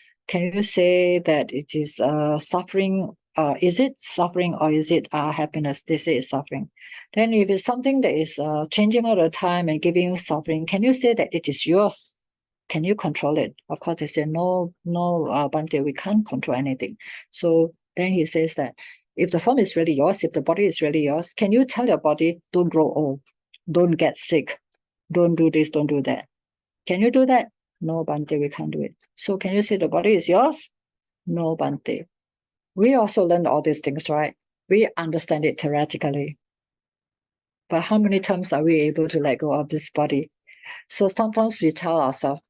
say that it is suffering? Is it suffering or is it happiness? They say it's suffering. Then if it's something that is changing all the time and giving you suffering, can you say that it is yours? Can you control it? Of course, they say, no, Bhante, we can't control anything. So then he says that if the form is really yours, if the body is really yours, can you tell your body, don't grow old, don't get sick, don't do this, don't do that? Can you do that? No, Bhante, we can't do it. So can you say the body is yours? No, Bhante. We also learn all these things, right? We understand it theoretically. But how many times are we able to let go of this body? So sometimes we tell ourselves,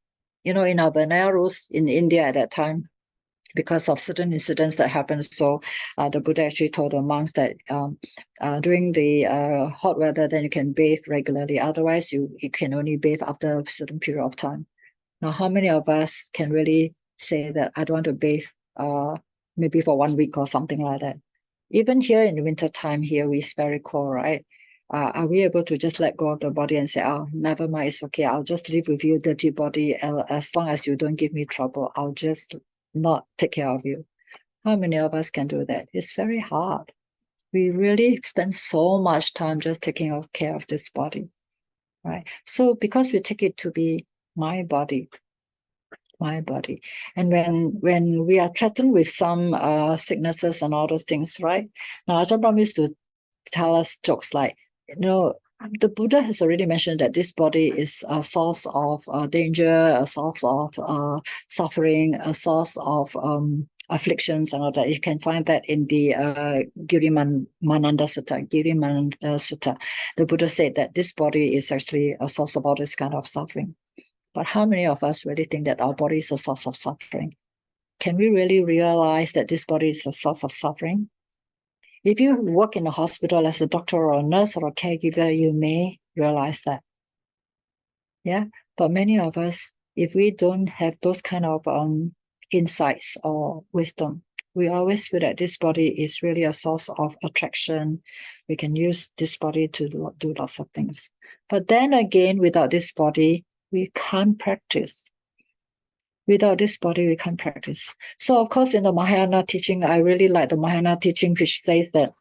in our Vinaya rules in India at that time, because of certain incidents that happened. So the Buddha actually told the monks that during the hot weather, then you can bathe regularly. Otherwise, you can only bathe after a certain period of time. Now, how many of us can really say that I don't want to bathe maybe for 1 week or something like that? Even here in the winter time here, it's very cold, right? Are we able to just let go of the body and say, oh, never mind, it's okay. I'll just live with you, dirty body. As long as you don't give me trouble, I'll just not take care of you. How many of us can do that? It's very hard. We really spend so much time just taking care of this body, right? So because we take it to be my body, and when we are threatened with some sicknesses and all those things, right? Now Ajahn Brahm used to tell us jokes like, the Buddha has already mentioned that this body is a source of danger, a source of suffering, a source of afflictions and all that. You can find that in the Girimananda Sutta. The Buddha said that this body is actually a source of all this kind of suffering. But how many of us really think that our body is a source of suffering? Can we really realize that this body is a source of suffering? If you work in a hospital as a doctor or a nurse or a caregiver, you may realize that. Yeah, but many of us, if we don't have those kind of insights or wisdom, We always feel that this body is really a source of attraction. We can use this body to do lots of things. But then again, without this body, we can't practice. Without this body, we can't practice. So, of course, in the Mahayana teaching, I really like the Mahayana teaching, which says that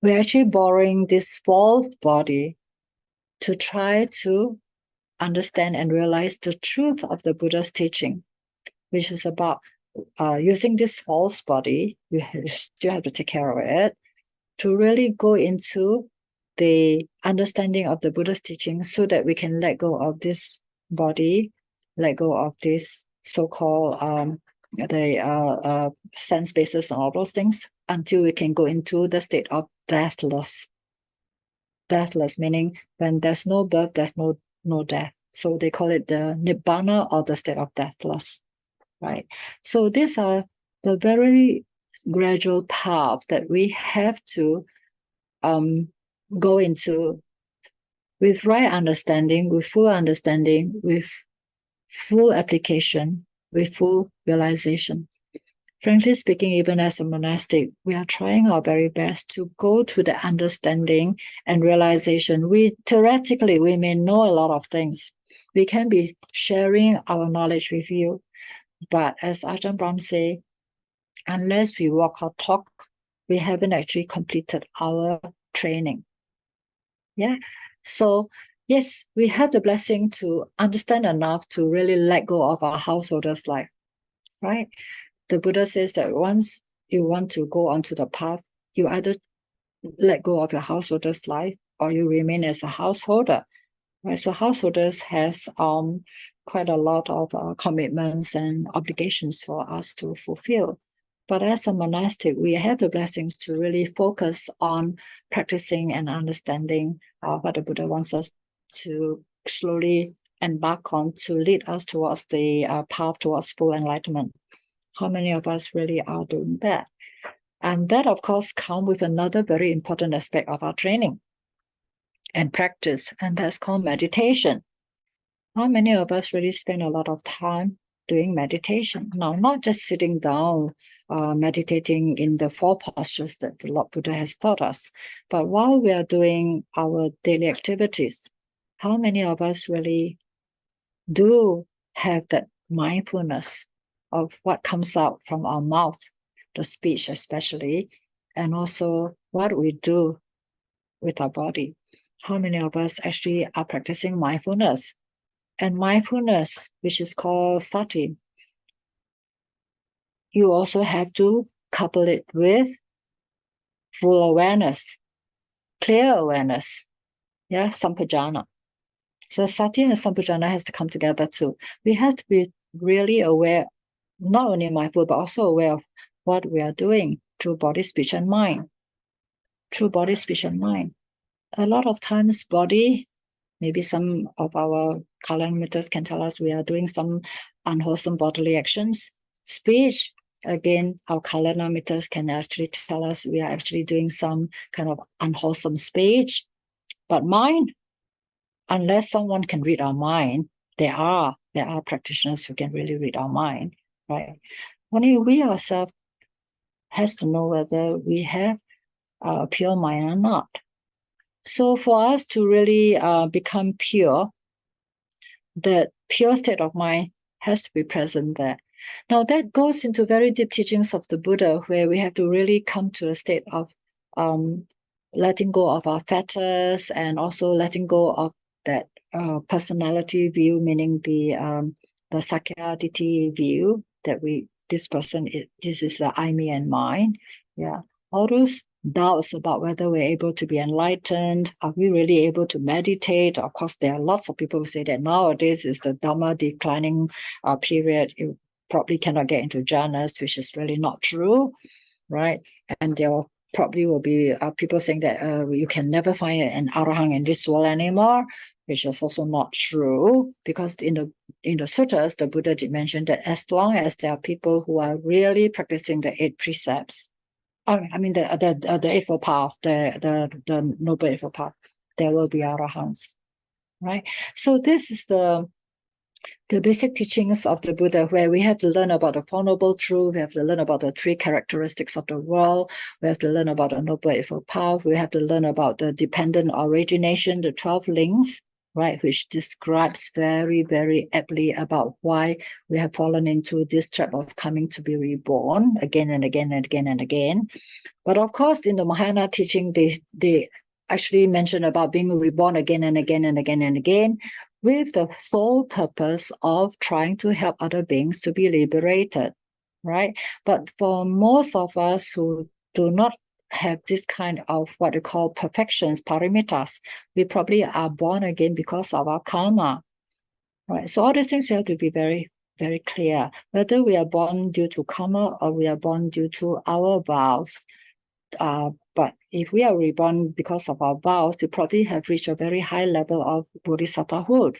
we're actually borrowing this false body to try to understand and realize the truth of the Buddha's teaching, which is about using this false body. You still have to take care of it to really go into the understanding of the Buddha's teaching, so that we can let go of this body, let go of this so-called the sense bases and all those things, until we can go into the state of deathless. Deathless meaning when there's no birth, there's no death. So they call it the nibbana, or the state of deathless, right? So these are the very gradual path that we have to go into with right understanding, with full understanding, with full application, with full realization. Frankly speaking, even as a monastic, we are trying our very best to go to the understanding and realization. Theoretically, we may know a lot of things. We can be sharing our knowledge with you. But as Ajahn Brahm say, unless we walk or talk, we haven't actually completed our training. Yeah. So yes, we have the blessing to understand enough to really let go of our householder's life, right? The Buddha says that once you want to go onto the path, you either let go of your householder's life or you remain as a householder, right? So householders has quite a lot of commitments and obligations for us to fulfill. But as a monastic, we have the blessings to really focus on practicing and understanding what the Buddha wants us to slowly embark on, to lead us towards the path towards full enlightenment. How many of us really are doing that? And that, of course, comes with another very important aspect of our training and practice, and that's called meditation. How many of us really spend a lot of time doing meditation? Now, not just sitting down, meditating in the 4 postures that the Lord Buddha has taught us, but while we are doing our daily activities, how many of us really do have that mindfulness of what comes out from our mouth, the speech especially, and also what we do with our body? How many of us actually are practicing mindfulness? And mindfulness, which is called sati, you also have to couple it with full awareness, clear awareness, sampajana. So sati and sampajana has to come together too. We have to be really aware, not only mindful, but also aware of what we are doing through body, speech, and mind. Through body, speech, and mind. A lot of times body, maybe some of our calorimeters can tell us we are doing some unwholesome bodily actions. Speech, again, our calorimeters can actually tell us we are actually doing some kind of unwholesome speech. But mind, unless someone can read our mind, there are practitioners who can really read our mind, right? Only we ourselves has to know whether we have a pure mind or not. So for us to really become pure, the pure state of mind has to be present there. Now that goes into very deep teachings of the Buddha, where we have to really come to a state of letting go of our fetters, and also letting go of that personality view, meaning the Sakyaditi view that this is the I, me, and mine. Yeah, all those doubts about whether we're able to be enlightened. Are we really able to meditate? Of course, there are lots of people who say that nowadays is the Dhamma declining period. You probably cannot get into jhanas, which is really not true, right? And there probably will be people saying that you can never find an arahant in this world anymore, which is also not true, because in the sutras, the Buddha did mention that as long as there are people who are really practicing the 8 precepts, I mean the Eightfold Path, the Noble Eightfold Path, there will be arahants, right? So this is the the basic teachings of the Buddha, where we have to learn about the Four Noble Truths, we have to learn about the three characteristics of the world, we have to learn about the Noble Eightfold Path, we have to learn about the dependent origination, the 12 links, right, which describes very, very aptly about why we have fallen into this trap of coming to be reborn again and again and again and again. But of course, in the Mahayana teaching, they actually mention about being reborn again and again and again and again, with the sole purpose of trying to help other beings to be liberated, right? But for most of us who do not have this kind of what they call perfections, paramitas, we probably are born again because of our karma, right? So all these things we have to be very, very clear, whether we are born due to karma or we are born due to our vows. But if we are reborn because of our vows, we probably have reached a very high level of bodhisattvahood.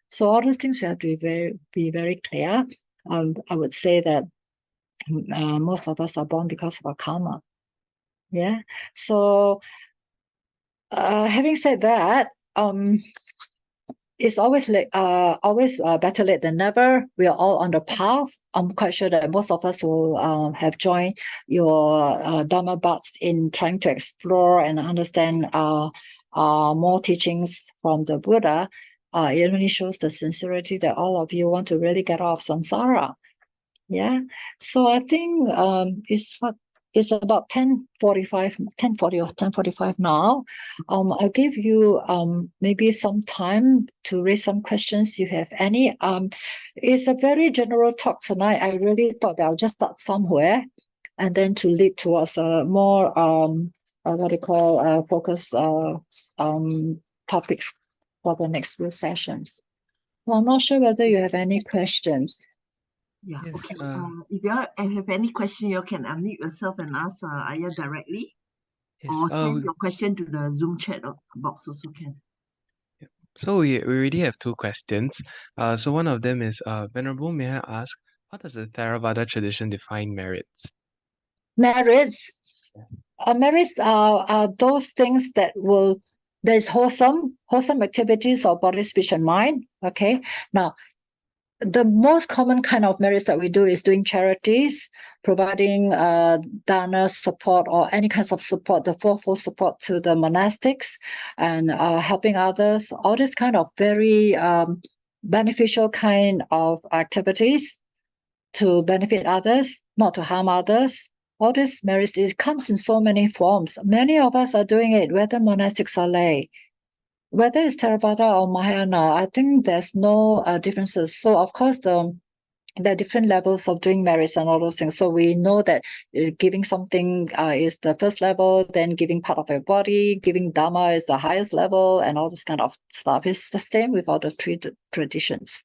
So all those things we have to be very clear. I would say that most of us are born because of our karma. Yeah. So having said that, it's always better late than never. We are all on the path. I'm quite sure that most of us will have joined your Dhamma butts in trying to explore and understand more teachings from the Buddha. It really shows the sincerity that all of you want to really get off samsara. Yeah. So I think it's about 10:45 now. I'll give you maybe some time to raise some questions if you have any. It's a very general talk tonight. I really thought that I'll just start somewhere and then to lead towards a more what do you call focus topics for the next few sessions. Well, I'm not sure whether you have any questions. Yeah, Yes, okay. If you have any question, you can unmute yourself and ask Ayya directly, yes. or send your question to the Zoom chat box also can. So we already have two questions. So one of them is, Venerable, may I ask, how does the Theravada tradition define merits? Merits. Merits are those things that there's wholesome activities of body, speech, and mind. Okay. Now, the most common kind of merits that we do is doing charities, providing dana support or any kinds of support, the fourfold support to the monastics, and helping others. All this kind of very beneficial kind of activities to benefit others, not to harm others. All this merits, it comes in so many forms. Many of us are doing it, whether monastics or lay. Whether it's Theravada or Mahayana, I think there's no differences. So of course, there are different levels of doing merits and all those things. So we know that giving something is the first level, then giving part of your body, giving Dhamma is the highest level, and all this kind of stuff. It's the same with all the three traditions.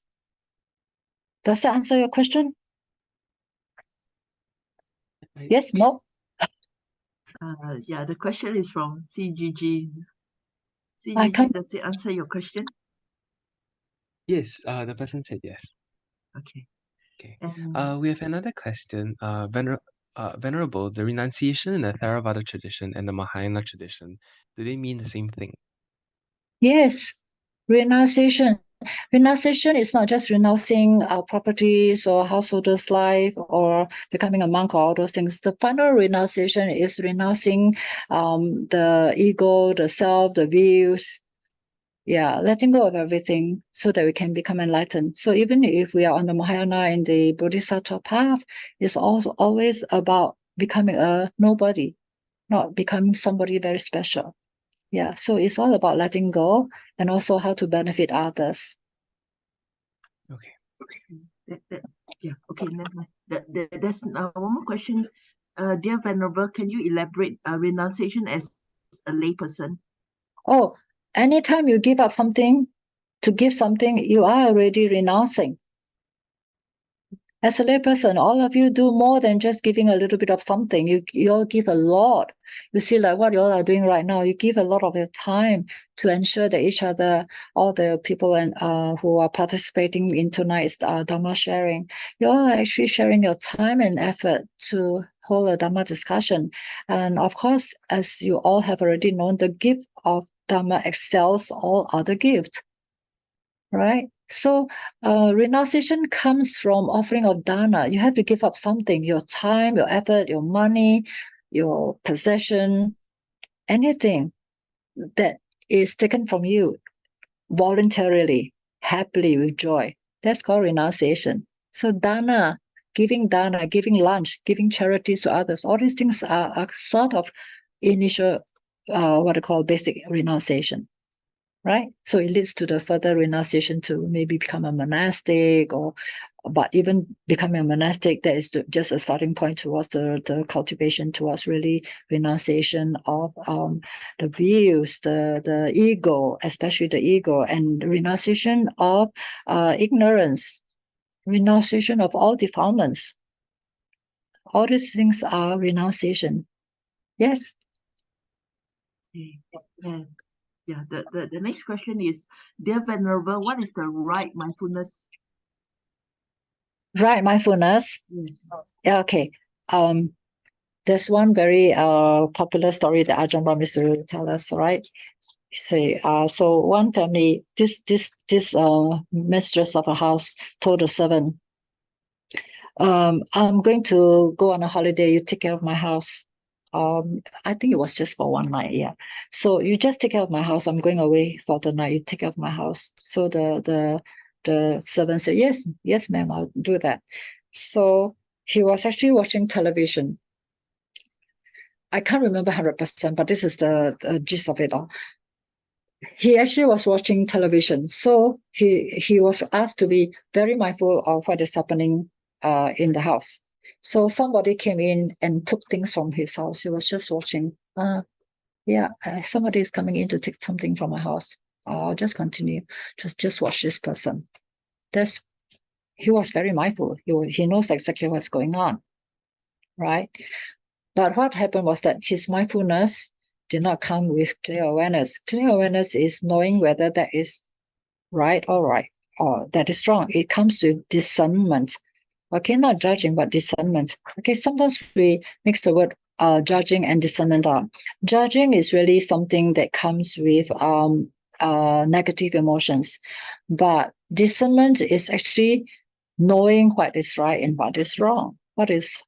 Does that answer your question? Yes, no? Yeah, the question is from CGG. I CGG, can't. does it answer your question? Yes, the person said yes. Okay. Okay. And We have another question. Venerable, the renunciation in the Theravada tradition and the Mahayana tradition, do they mean the same thing? Yes, renunciation. Renunciation is not just renouncing our properties or householder's life or becoming a monk or all those things. The final renunciation is renouncing the ego, the self, the views. Yeah, letting go of everything so that we can become enlightened. So even if we are on the Mahayana and the Bodhisattva path, it's also always about becoming a nobody, not becoming somebody very special. Yeah, so it's all about letting go and also how to benefit others. Okay. yeah, okay, never mind. There's one more question. Dear Venerable, can you elaborate renunciation as a layperson? Oh, anytime you give up something, to give something, you are already renouncing. As a layperson, all of you do more than just giving a little bit of something. You all give a lot. You see, like what you all are doing right now, you give a lot of your time to ensure that each other, all the people who are participating in tonight's Dhamma sharing, you all are actually sharing your time and effort to hold a Dhamma discussion. And of course, as you all have already known, the gift of Dhamma excels all other gifts, right? So renunciation comes from offering of dana. You have to give up something, your time, your effort, your money, your possession, anything that is taken from you voluntarily, happily, with joy. That's called renunciation. So dana, giving lunch, giving charities to others, all these things are sort of initial, what I call basic renunciation. Right? So it leads to the further renunciation to maybe become a monastic, but even becoming a monastic, that is just a starting point towards the cultivation towards really renunciation of the views, the ego, especially the ego, and renunciation of ignorance, renunciation of all defilements. All these things are renunciation. Yes. Okay. Yeah, the next question is, dear Venerable, what is the right mindfulness? Right mindfulness? Yes. Yeah, okay. There's one very popular story that Ajahn Brahm used to tell us, right? Say, so one family, this mistress of a house told the servant, I'm going to go on a holiday, you take care of my house. I think it was just for one night, yeah. So you just take care of my house. I'm going away for the night. You take care of my house. So the servant said, yes, ma'am, I'll do that. So he was actually watching television. I can't remember 100%, but this is the gist of it all. He actually was watching television. So he was asked to be very mindful of what is happening in the house. So somebody came in and took things from his house. He was just watching. Somebody is coming in to take something from my house. I'll just continue. Just watch this person. He was very mindful. He knows exactly what's going on, right? But what happened was that his mindfulness did not come with clear awareness. Clear awareness is knowing whether that is right or that is wrong. It comes with discernment. Okay, not judging, but discernment. Okay, sometimes we mix the word judging and discernment up. Judging is really something that comes with negative emotions. But discernment is actually knowing what is right and what is wrong, what is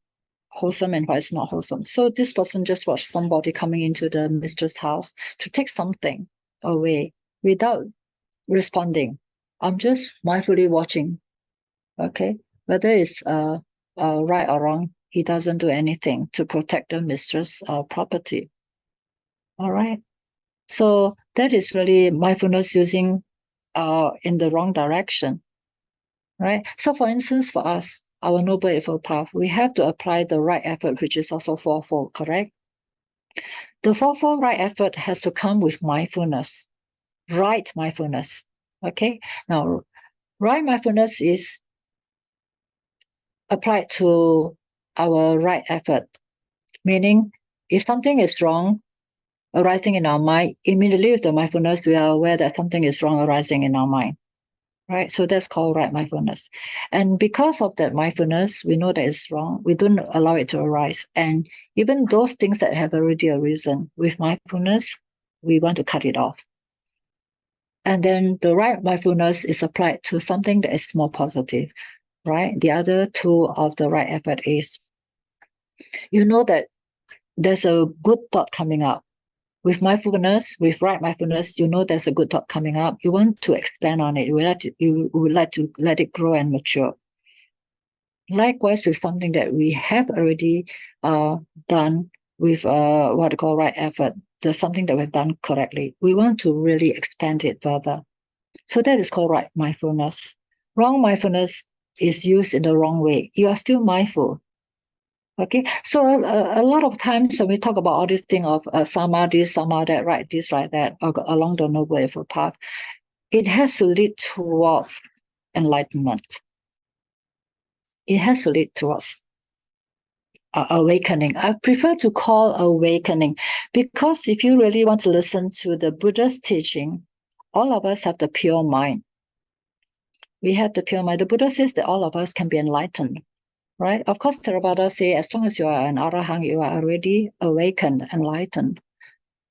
wholesome and what is not wholesome. So this person just watched somebody coming into the mistress' house to take something away without responding. I'm just mindfully watching. Okay, whether it's right or wrong, he doesn't do anything to protect the mistress' property. All right. So that is really mindfulness using in the wrong direction. Right. So for instance, for us, our Noble Eightfold Path, we have to apply the right effort, which is also fourfold, correct? The fourfold right effort has to come with mindfulness, right mindfulness. Okay. Now, right mindfulness is applied to our right effort, meaning if something is wrong arising in our mind, immediately with the mindfulness, we are aware that something is wrong arising in our mind. Right? So that's called right mindfulness. And because of that mindfulness, we know that it's wrong. We don't allow it to arise. And even those things that have already arisen, with mindfulness, we want to cut it off. And then the right mindfulness is applied to something that is more positive, right? The other two of the right effort is, you know that there's a good thought coming up. With mindfulness, with right mindfulness, you know there's a good thought coming up. You want to expand on it. You would like to let it grow and mature. Likewise, with something that we have already done with what I call right effort, there's something that we've done correctly. We want to really expand it further. So that is called right mindfulness. Wrong mindfulness is used in the wrong way. You are still mindful. Okay, so a lot of times when we talk about all this thing of samadhi, that, right, this, right, that, along the Noble Eightfold Path, it has to lead towards enlightenment. It has to lead towards awakening. I prefer to call awakening because if you really want to listen to the Buddha's teaching, all of us have the pure mind. We have the pure mind. The Buddha says that all of us can be enlightened. Right? Of course, Theravada say as long as you are an arahant, you are already awakened, enlightened.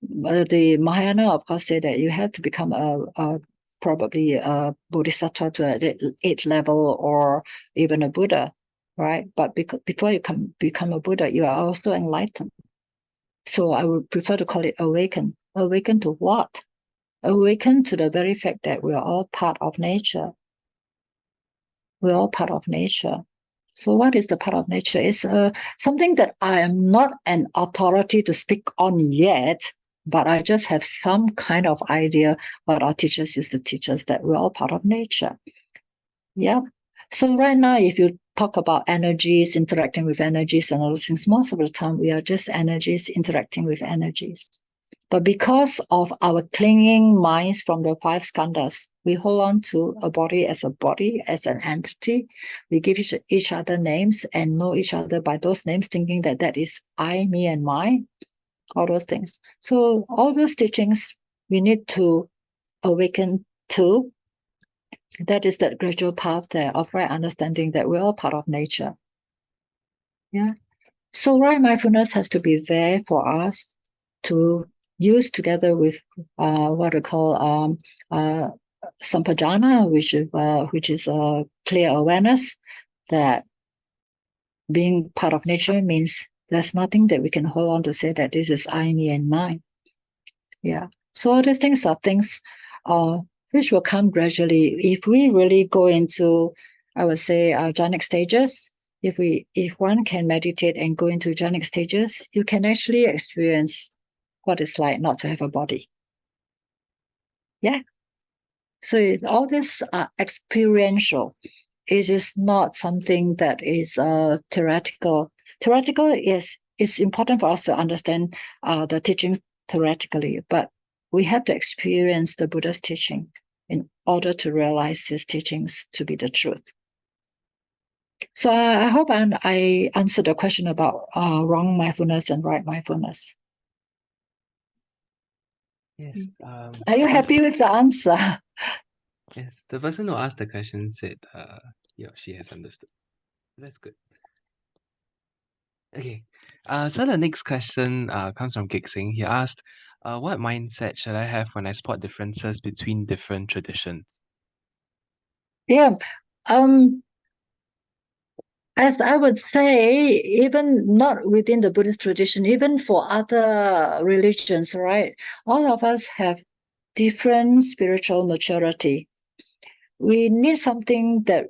The Mahayana, of course, say that you have to become a probably a bodhisattva to an 8th level or even a Buddha, right? But before you become a Buddha, you are also enlightened. So I would prefer to call it awaken. Awaken to what? Awaken to the very fact that we are all part of nature. We're all part of nature. So what is the part of nature? It's something that I am not an authority to speak on yet, but I just have some kind of idea what our teachers used to teach us, that we're all part of nature. Yeah. So right now, if you talk about energies, interacting with energies and all those things, most of the time we are just energies interacting with energies. But because of our clinging minds from the 5 skandhas, we hold on to a body, as an entity. We give each other names and know each other by those names, thinking that that is I, me, and mine, all those things. So all those teachings we need to awaken to. That is that gradual path there of right understanding that we're all part of nature. Yeah. So right mindfulness has to be there for us to use together with what we call sampajana, which is clear awareness that being part of nature means there's nothing that we can hold on to say that this is I, me, and mine. Yeah. So all these things are things which will come gradually. If we really go into, I would say, jhanic stages, if one can meditate and go into jhanic stages, you can actually experience what it's like not to have a body. Yeah. So all this are experiential. It is not something that is theoretical. Theoretical is important for us to understand the teachings theoretically, but we have to experience the Buddha's teaching in order to realize his teachings to be the truth. So I hope I answered the question about wrong mindfulness and right mindfulness. Yes. Are you happy with the answer? Yes. The person who asked the question said he or she has understood. That's good. Okay. So the next question comes from Gik Singh. He asked, what mindset should I have when I spot differences between different traditions? Yeah. As I would say, even not within the Buddhist tradition, even for other religions, right? All of us have different spiritual maturity. We need something that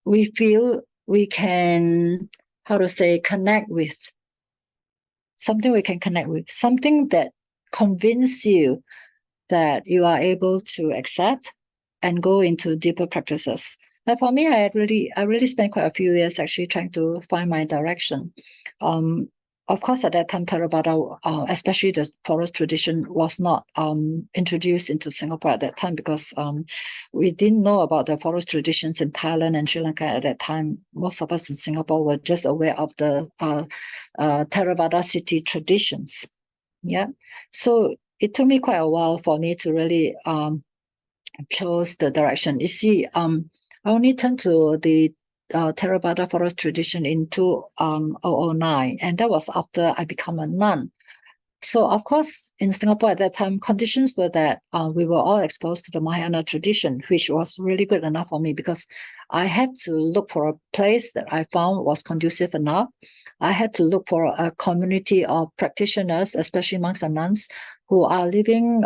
we feel we can, connect with. Something we can connect with. Something that convinces you that you are able to accept and go into deeper practices. Now, for me, I really spent quite a few years actually trying to find my direction. Of course, at that time, Theravada, especially the forest tradition, was not introduced into Singapore at that time because we didn't know about the forest traditions in Thailand and Sri Lanka at that time. Most of us in Singapore were just aware of the Theravada city traditions. Yeah, so it took me quite a while for me to really chose the direction. You see, I only turned to the Theravada forest tradition in 2009, and that was after I became a nun. So, of course, in Singapore at that time, conditions were that we were all exposed to the Mahayana tradition, which was really good enough for me because I had to look for a place that I found was conducive enough. I had to look for a community of practitioners, especially monks and nuns, who are living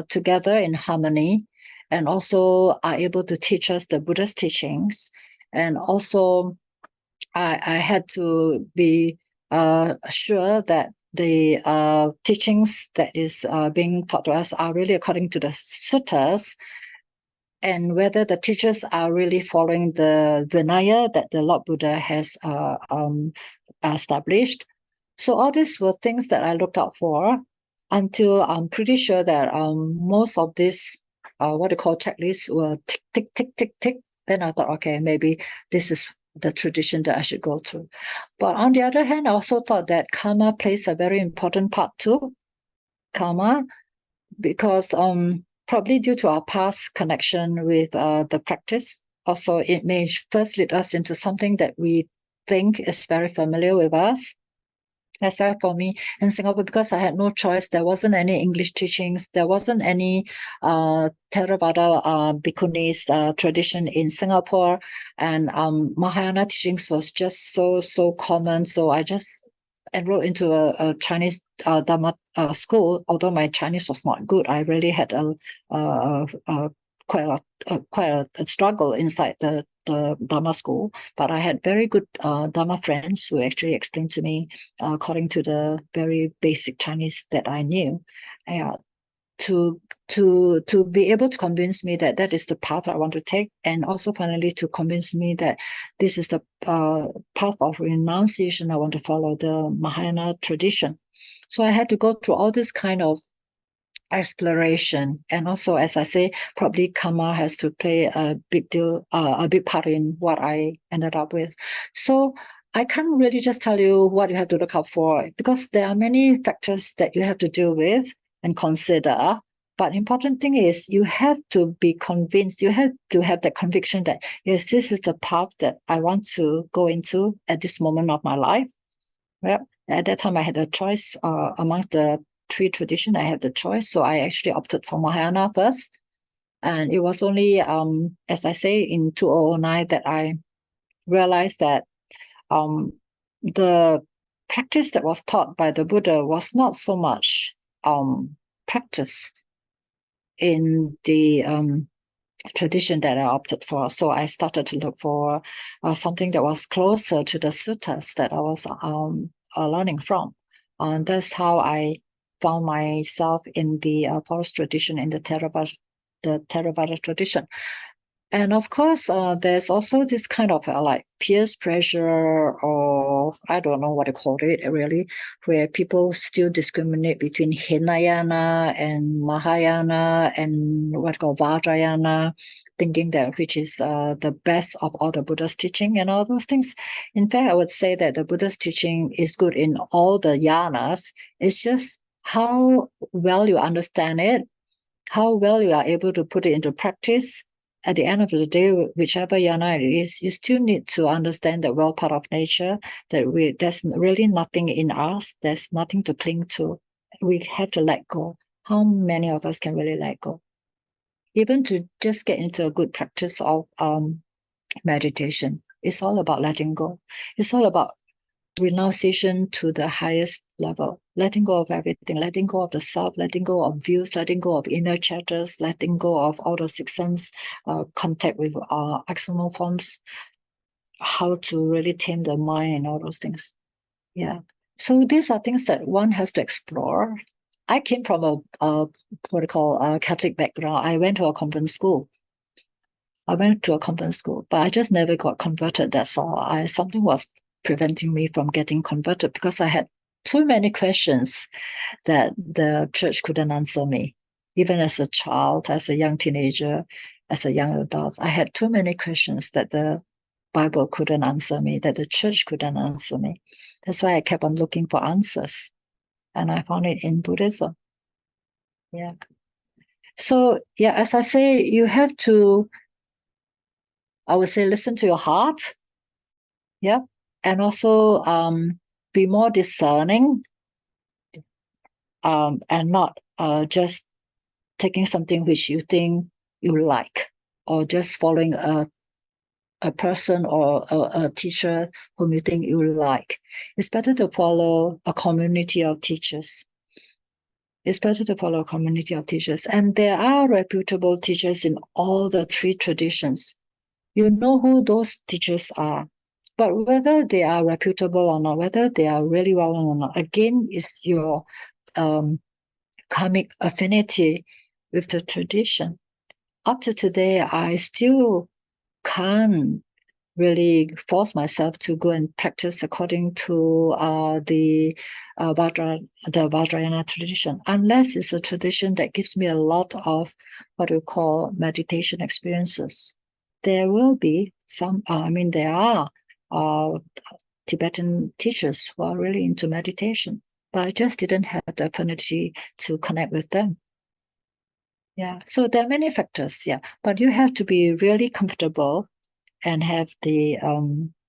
together in harmony and also are able to teach us the Buddha's teachings. And also, I had to be sure that the teachings that is being taught to us are really according to the suttas, and whether the teachers are really following the Vinaya that the Lord Buddha has established. So all these were things that I looked out for until I'm pretty sure that most of these what they call checklists were tick, tick, tick, tick, tick. Then I thought, okay, maybe this is the tradition that I should go to. But on the other hand, I also thought that karma plays a very important part too. Karma, because probably due to our past connection with the practice, also it may first lead us into something that we think is very familiar with us. Except for me in Singapore, because I had no choice. There wasn't any English teachings. There wasn't any Theravada Bhikkhunis tradition in Singapore, and Mahayana teachings was just so common. So I just enrolled into a Chinese Dhamma school. Although my Chinese was not good, I really had quite a struggle inside the Dhamma school. But I had very good Dhamma friends who actually explained to me according to the very basic Chinese that I knew, to be able to convince me that that is the path I want to take, and also finally to convince me that this is the path of renunciation I want to follow, the Mahayana tradition. So I had to go through all this kind of exploration, and also, as I say, probably karma has to play a big part in what I ended up with. So I can't really just tell you what you have to look out for, because there are many factors that you have to deal with and consider. But important thing is you have to be convinced, you have to have that conviction that, yes, this is the path that I want to go into at this moment of my life. Well, at that time I had a choice amongst the 3 traditions. I had the choice, so I actually opted for Mahayana first. And it was only, as I say, in 2009 that I realized that the practice that was taught by the Buddha was not so much practice in the tradition that I opted for. So I started to look for something that was closer to the suttas that I was learning from. And that's how I found myself in the forest tradition, in the Theravada tradition. And of course, there's also this kind of like peers pressure, or I don't know what to call it really, where people still discriminate between Hinayana and Mahayana and what called Vajrayana, thinking that which is the best of all the Buddha's teaching and all those things. In fact, I would say that the Buddha's teaching is good in all the yanas. It's just how well you understand it, how well you are able to put it into practice. At the end of the day, whichever yana it is, you still need to understand that we're part of nature, that there's really nothing in us, there's nothing to cling to. We have to let go. How many of us can really let go? Even to just get into a good practice of meditation, it's all about letting go. It's all about renunciation to the highest level, letting go of everything, letting go of the self, letting go of views, letting go of inner chatters, letting go of all the 6 sense contact with external forms, how to really tame the mind and all those things. Yeah. So these are things that one has to explore. I came from a Catholic background. I went to a convent school. but I just never got converted. That's all. Something was preventing me from getting converted because I had too many questions that the church couldn't answer me. Even as a child, as a young teenager, as a young adult, I had too many questions that the Bible couldn't answer me, that the church couldn't answer me. That's why I kept on looking for answers. And I found it in Buddhism. Yeah. So, yeah, as I say, you have to, I would say, listen to your heart. Yeah. And also be more discerning and not just taking something which you think you like, or just following a person or a teacher whom you think you like. It's better to follow a community of teachers. It's better to follow a community of teachers. And there are reputable teachers in all the 3 traditions. You know who those teachers are. But whether they are reputable or not, whether they are really well known or not, again, is your karmic affinity with the tradition. Up to today, I still can't really force myself to go and practice according to the Vajrayana tradition, unless it's a tradition that gives me a lot of what we call meditation experiences. There will be some, there are Tibetan teachers who are really into meditation, but I just didn't have the affinity to connect with them. Yeah, so there are many factors, yeah, but you have to be really comfortable and have the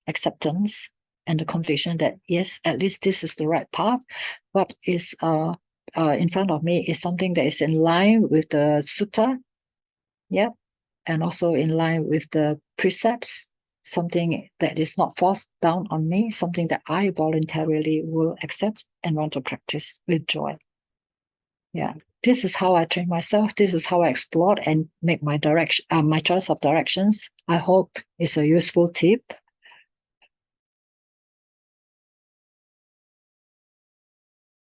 acceptance and the conviction that yes, at least this is the right path. What is in front of me is something that is in line with the sutta, and also in line with the precepts, something that is not forced down on me, something that I voluntarily will accept and want to practice with joy. This is how I train myself. This is how I explore and make my choice of directions. I hope it's a useful tip